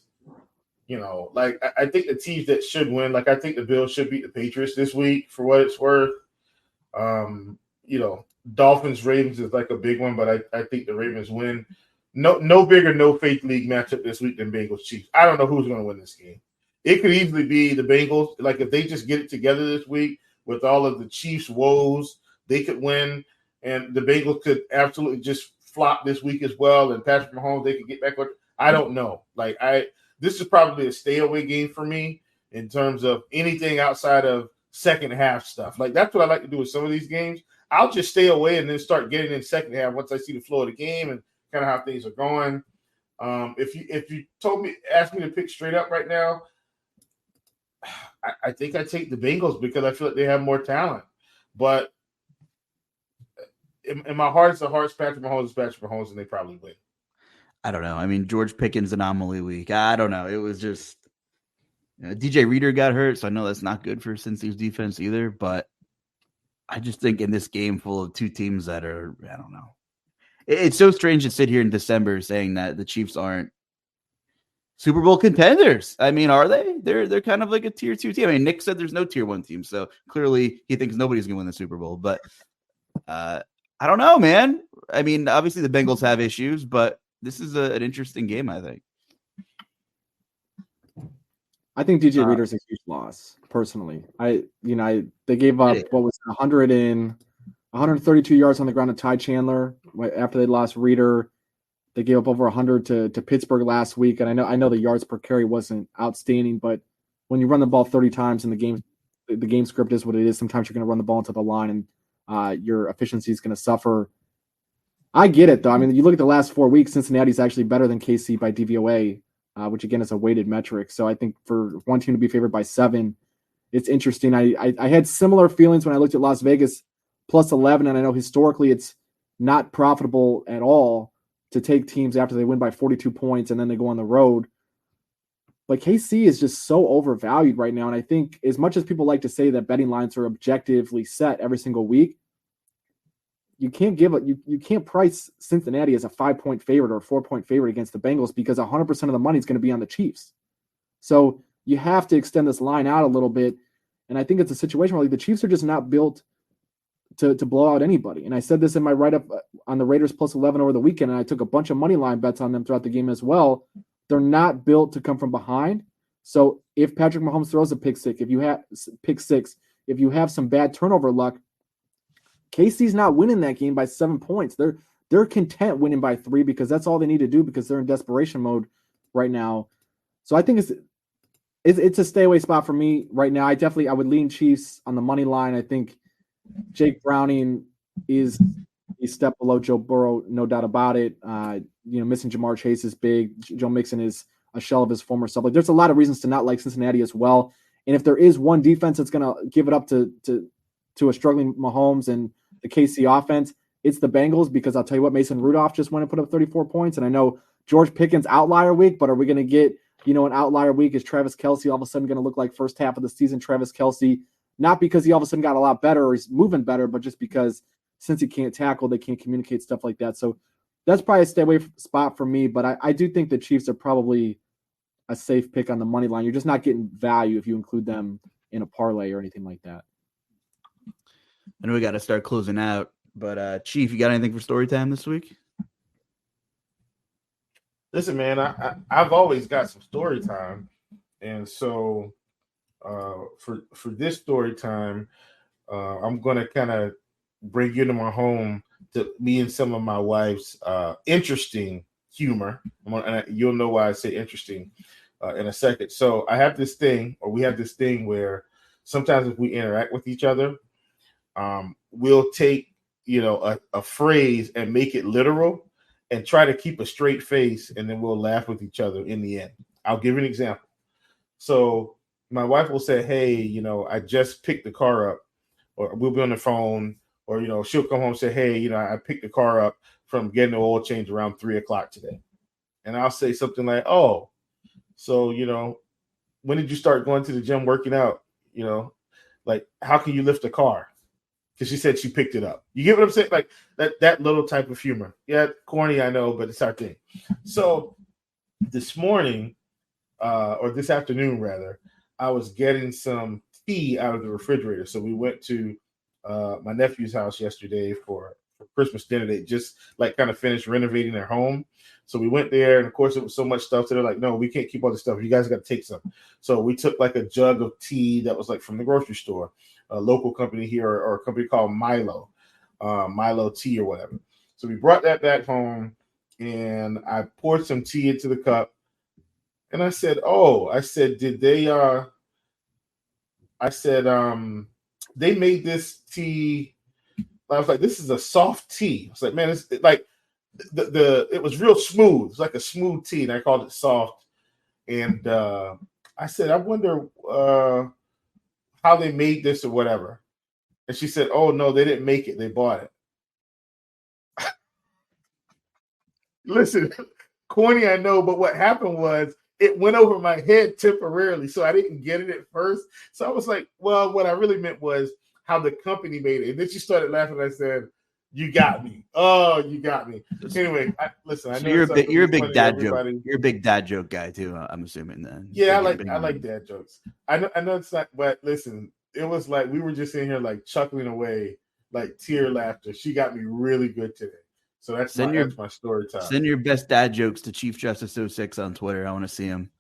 I think the teams that should win, like I think the Bills should beat the Patriots this week for what it's worth. Dolphins Ravens is like a big one, but I think the Ravens win. No bigger no faith league matchup this week than Bengals Chiefs. I don't know who's going to win this game. It could easily be the Bengals. Like if they just get it together this week with all of the Chiefs' woes, they could win, and the Bengals could absolutely just flop this week as well. And Patrick Mahomes, they could get back. I don't know. This is probably a stay away game for me in terms of anything outside of second half stuff. Like that's what I like to do with some of these games. I'll just stay away and then start getting in second half once I see the flow of the game and kind of how things are going. If you asked me to pick straight up right now, I think I take the Bengals because I feel like they have more talent. But in my heart of hearts, Patrick Mahomes is Patrick Mahomes, and they probably win. I don't know. I mean, George Pickens anomaly week. I don't know. It was just DJ Reader got hurt, so I know that's not good for Cincy's defense either. But I just think in this game full of two teams that are, I don't know. It's so strange to sit here in December saying that the Chiefs aren't Super Bowl contenders. I mean, are they? They're kind of like a tier 2 team. I mean, Nick said there's no tier 1 team, so clearly he thinks nobody's going to win the Super Bowl. But I don't know, man. I mean, obviously the Bengals have issues, but this is an interesting game, I think. I think DJ Reader's a huge loss, personally. They gave up 132 yards on the ground to Ty Chandler after they lost Reader. They gave up over 100 to Pittsburgh last week, and I know the yards per carry wasn't outstanding, but when you run the ball 30 times in the game script is what it is. Sometimes you're going to run the ball into the line, and your efficiency is going to suffer. I get it, though. I mean, you look at the last 4 weeks, Cincinnati's actually better than KC by DVOA, which, again, is a weighted metric. So I think for one team to be favored by 7, it's interesting. I had similar feelings when I looked at Las Vegas plus 11, and I know historically it's not profitable at all to take teams after they win by 42 points and then they go on the road. But KC is just so overvalued right now. And I think as much as people like to say that betting lines are objectively set every single week, you can't price Cincinnati as a 5-point favorite or a 4-point favorite against the Bengals because 100% of the money is going to be on the Chiefs. So you have to extend this line out a little bit. And I think it's a situation where the Chiefs are just not built to blow out anybody. And I said this in my write-up on the Raiders plus 11 over the weekend, and I took a bunch of money line bets on them throughout the game as well. They're not built to come from behind. So if Patrick Mahomes throws a pick six, if you have some bad turnover luck, KC's not winning that game by 7 points. They're content winning by 3 because that's all they need to do because they're in desperation mode right now. So I think it's a stay away spot for me right now. I would lean Chiefs on the money line. I think Jake Browning is He's stepped below Joe Burrow, no doubt about it. Missing Jamar Chase is big. Joe Mixon is a shell of his former self. Like, there's a lot of reasons to not like Cincinnati as well. And if there is one defense that's going to give it up to a struggling Mahomes and the KC offense, it's the Bengals, because I'll tell you what, Mason Rudolph just went and put up 34 points. And I know George Pickens outlier week, but are we going to get, an outlier week? Is Travis Kelce all of a sudden going to look like first half of the season Travis Kelce? Not because he all of a sudden got a lot better or he's moving better, but just because since he can't tackle, they can't communicate, stuff like that. So that's probably a stay away spot for me. But I do think the Chiefs are probably a safe pick on the money line. You're just not getting value if you include them in a parlay or anything like that. I know we got to start closing out, but Chief, you got anything for story time this week? Listen, man, I've always got some story time, and so for this story time, I'm going to kind of bring you into my home to me and some of my wife's interesting humor. And you'll know why I say interesting in a second. So we have this thing where sometimes if we interact with each other, we'll take, a phrase and make it literal and try to keep a straight face, and then we'll laugh with each other in the end. I'll give you an example. So my wife will say, hey, I just picked the car up, or we'll be on the phone, or, she'll come home and say, hey, I picked the car up from getting the oil change around 3:00 today. And I'll say something like, oh, so, when did you start going to the gym working out? Like, how can you lift a car? Because she said she picked it up. You get what I'm saying? Like that little type of humor. Yeah, corny, I know, but it's our thing. So this morning, or this afternoon rather, I was getting some tea out of the refrigerator. So we went to my nephew's house yesterday for Christmas dinner. They just kind of finished renovating their home. So we went there, and of course it was so much stuff. So they're like, no, we can't keep all this stuff. You guys got to take some. So we took a jug of tea that was from the grocery store, a local company here, or a company called Milo tea or whatever. So we brought that back home, and I poured some tea into the cup, and I said, did they they made this tea. I was like, this is a soft tea. I was like, man, it's like it was real smooth. It's like a smooth tea, and I called it soft. And I said, I wonder how they made this or whatever. And she said, oh, no, they didn't make it. They bought it. Listen, corny, I know, but what happened was it went over my head temporarily, so I didn't get it at first. So I was like, well, what I really meant was how the company made it. And then she started laughing. I said, you got me. Oh, you got me. Anyway, I know you're a big dad joke. You're a big dad joke guy too, I'm assuming then. Yeah, I like dad jokes. I know it's not, but listen, it was like we were just in here chuckling away, tear laughter. She got me really good today. So that's my story time. Send your best dad jokes to Chief Justice 06 on Twitter. I want to see him.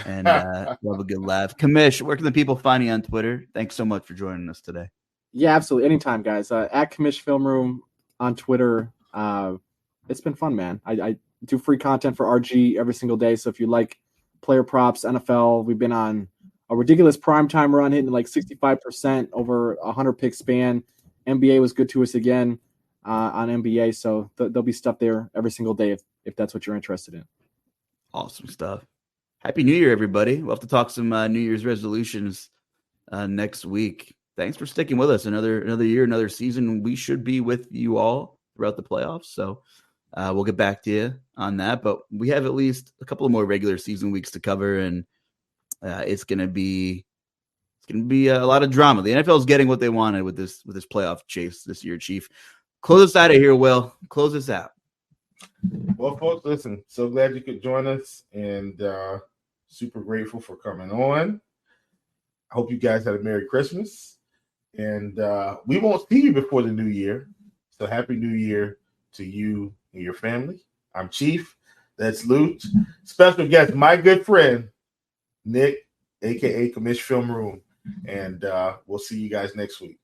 And have a good laugh. Commish, where can the people find you on Twitter? Thanks so much for joining us today. Yeah, absolutely. Anytime, guys. At Commish Film Room on Twitter. It's been fun, man. I do free content for RG every single day. So if you like player props, NFL, we've been on a ridiculous primetime run, hitting 65% over 100 pick span. NBA was good to us again on NBA. So there'll be stuff there every single day if that's what you're interested in. Awesome stuff. Happy New Year, everybody. We'll have to talk some New Year's resolutions next week. Thanks for sticking with us another year, another season. We should be with you all throughout the playoffs. So we'll get back to you on that. But we have at least a couple of more regular season weeks to cover, and it's gonna be a lot of drama. The NFL is getting what they wanted with this playoff chase this year, Chief. Close us out of here, Will. Close us out. Well, folks, listen, so glad you could join us, and super grateful for coming on. I hope you guys had a Merry Christmas, and we won't see you before the new year. So Happy New Year to you and your family. I'm Chief. That's Luuch. Special guest, my good friend, Nick, a.k.a. Commish Film Room. And we'll see you guys next week.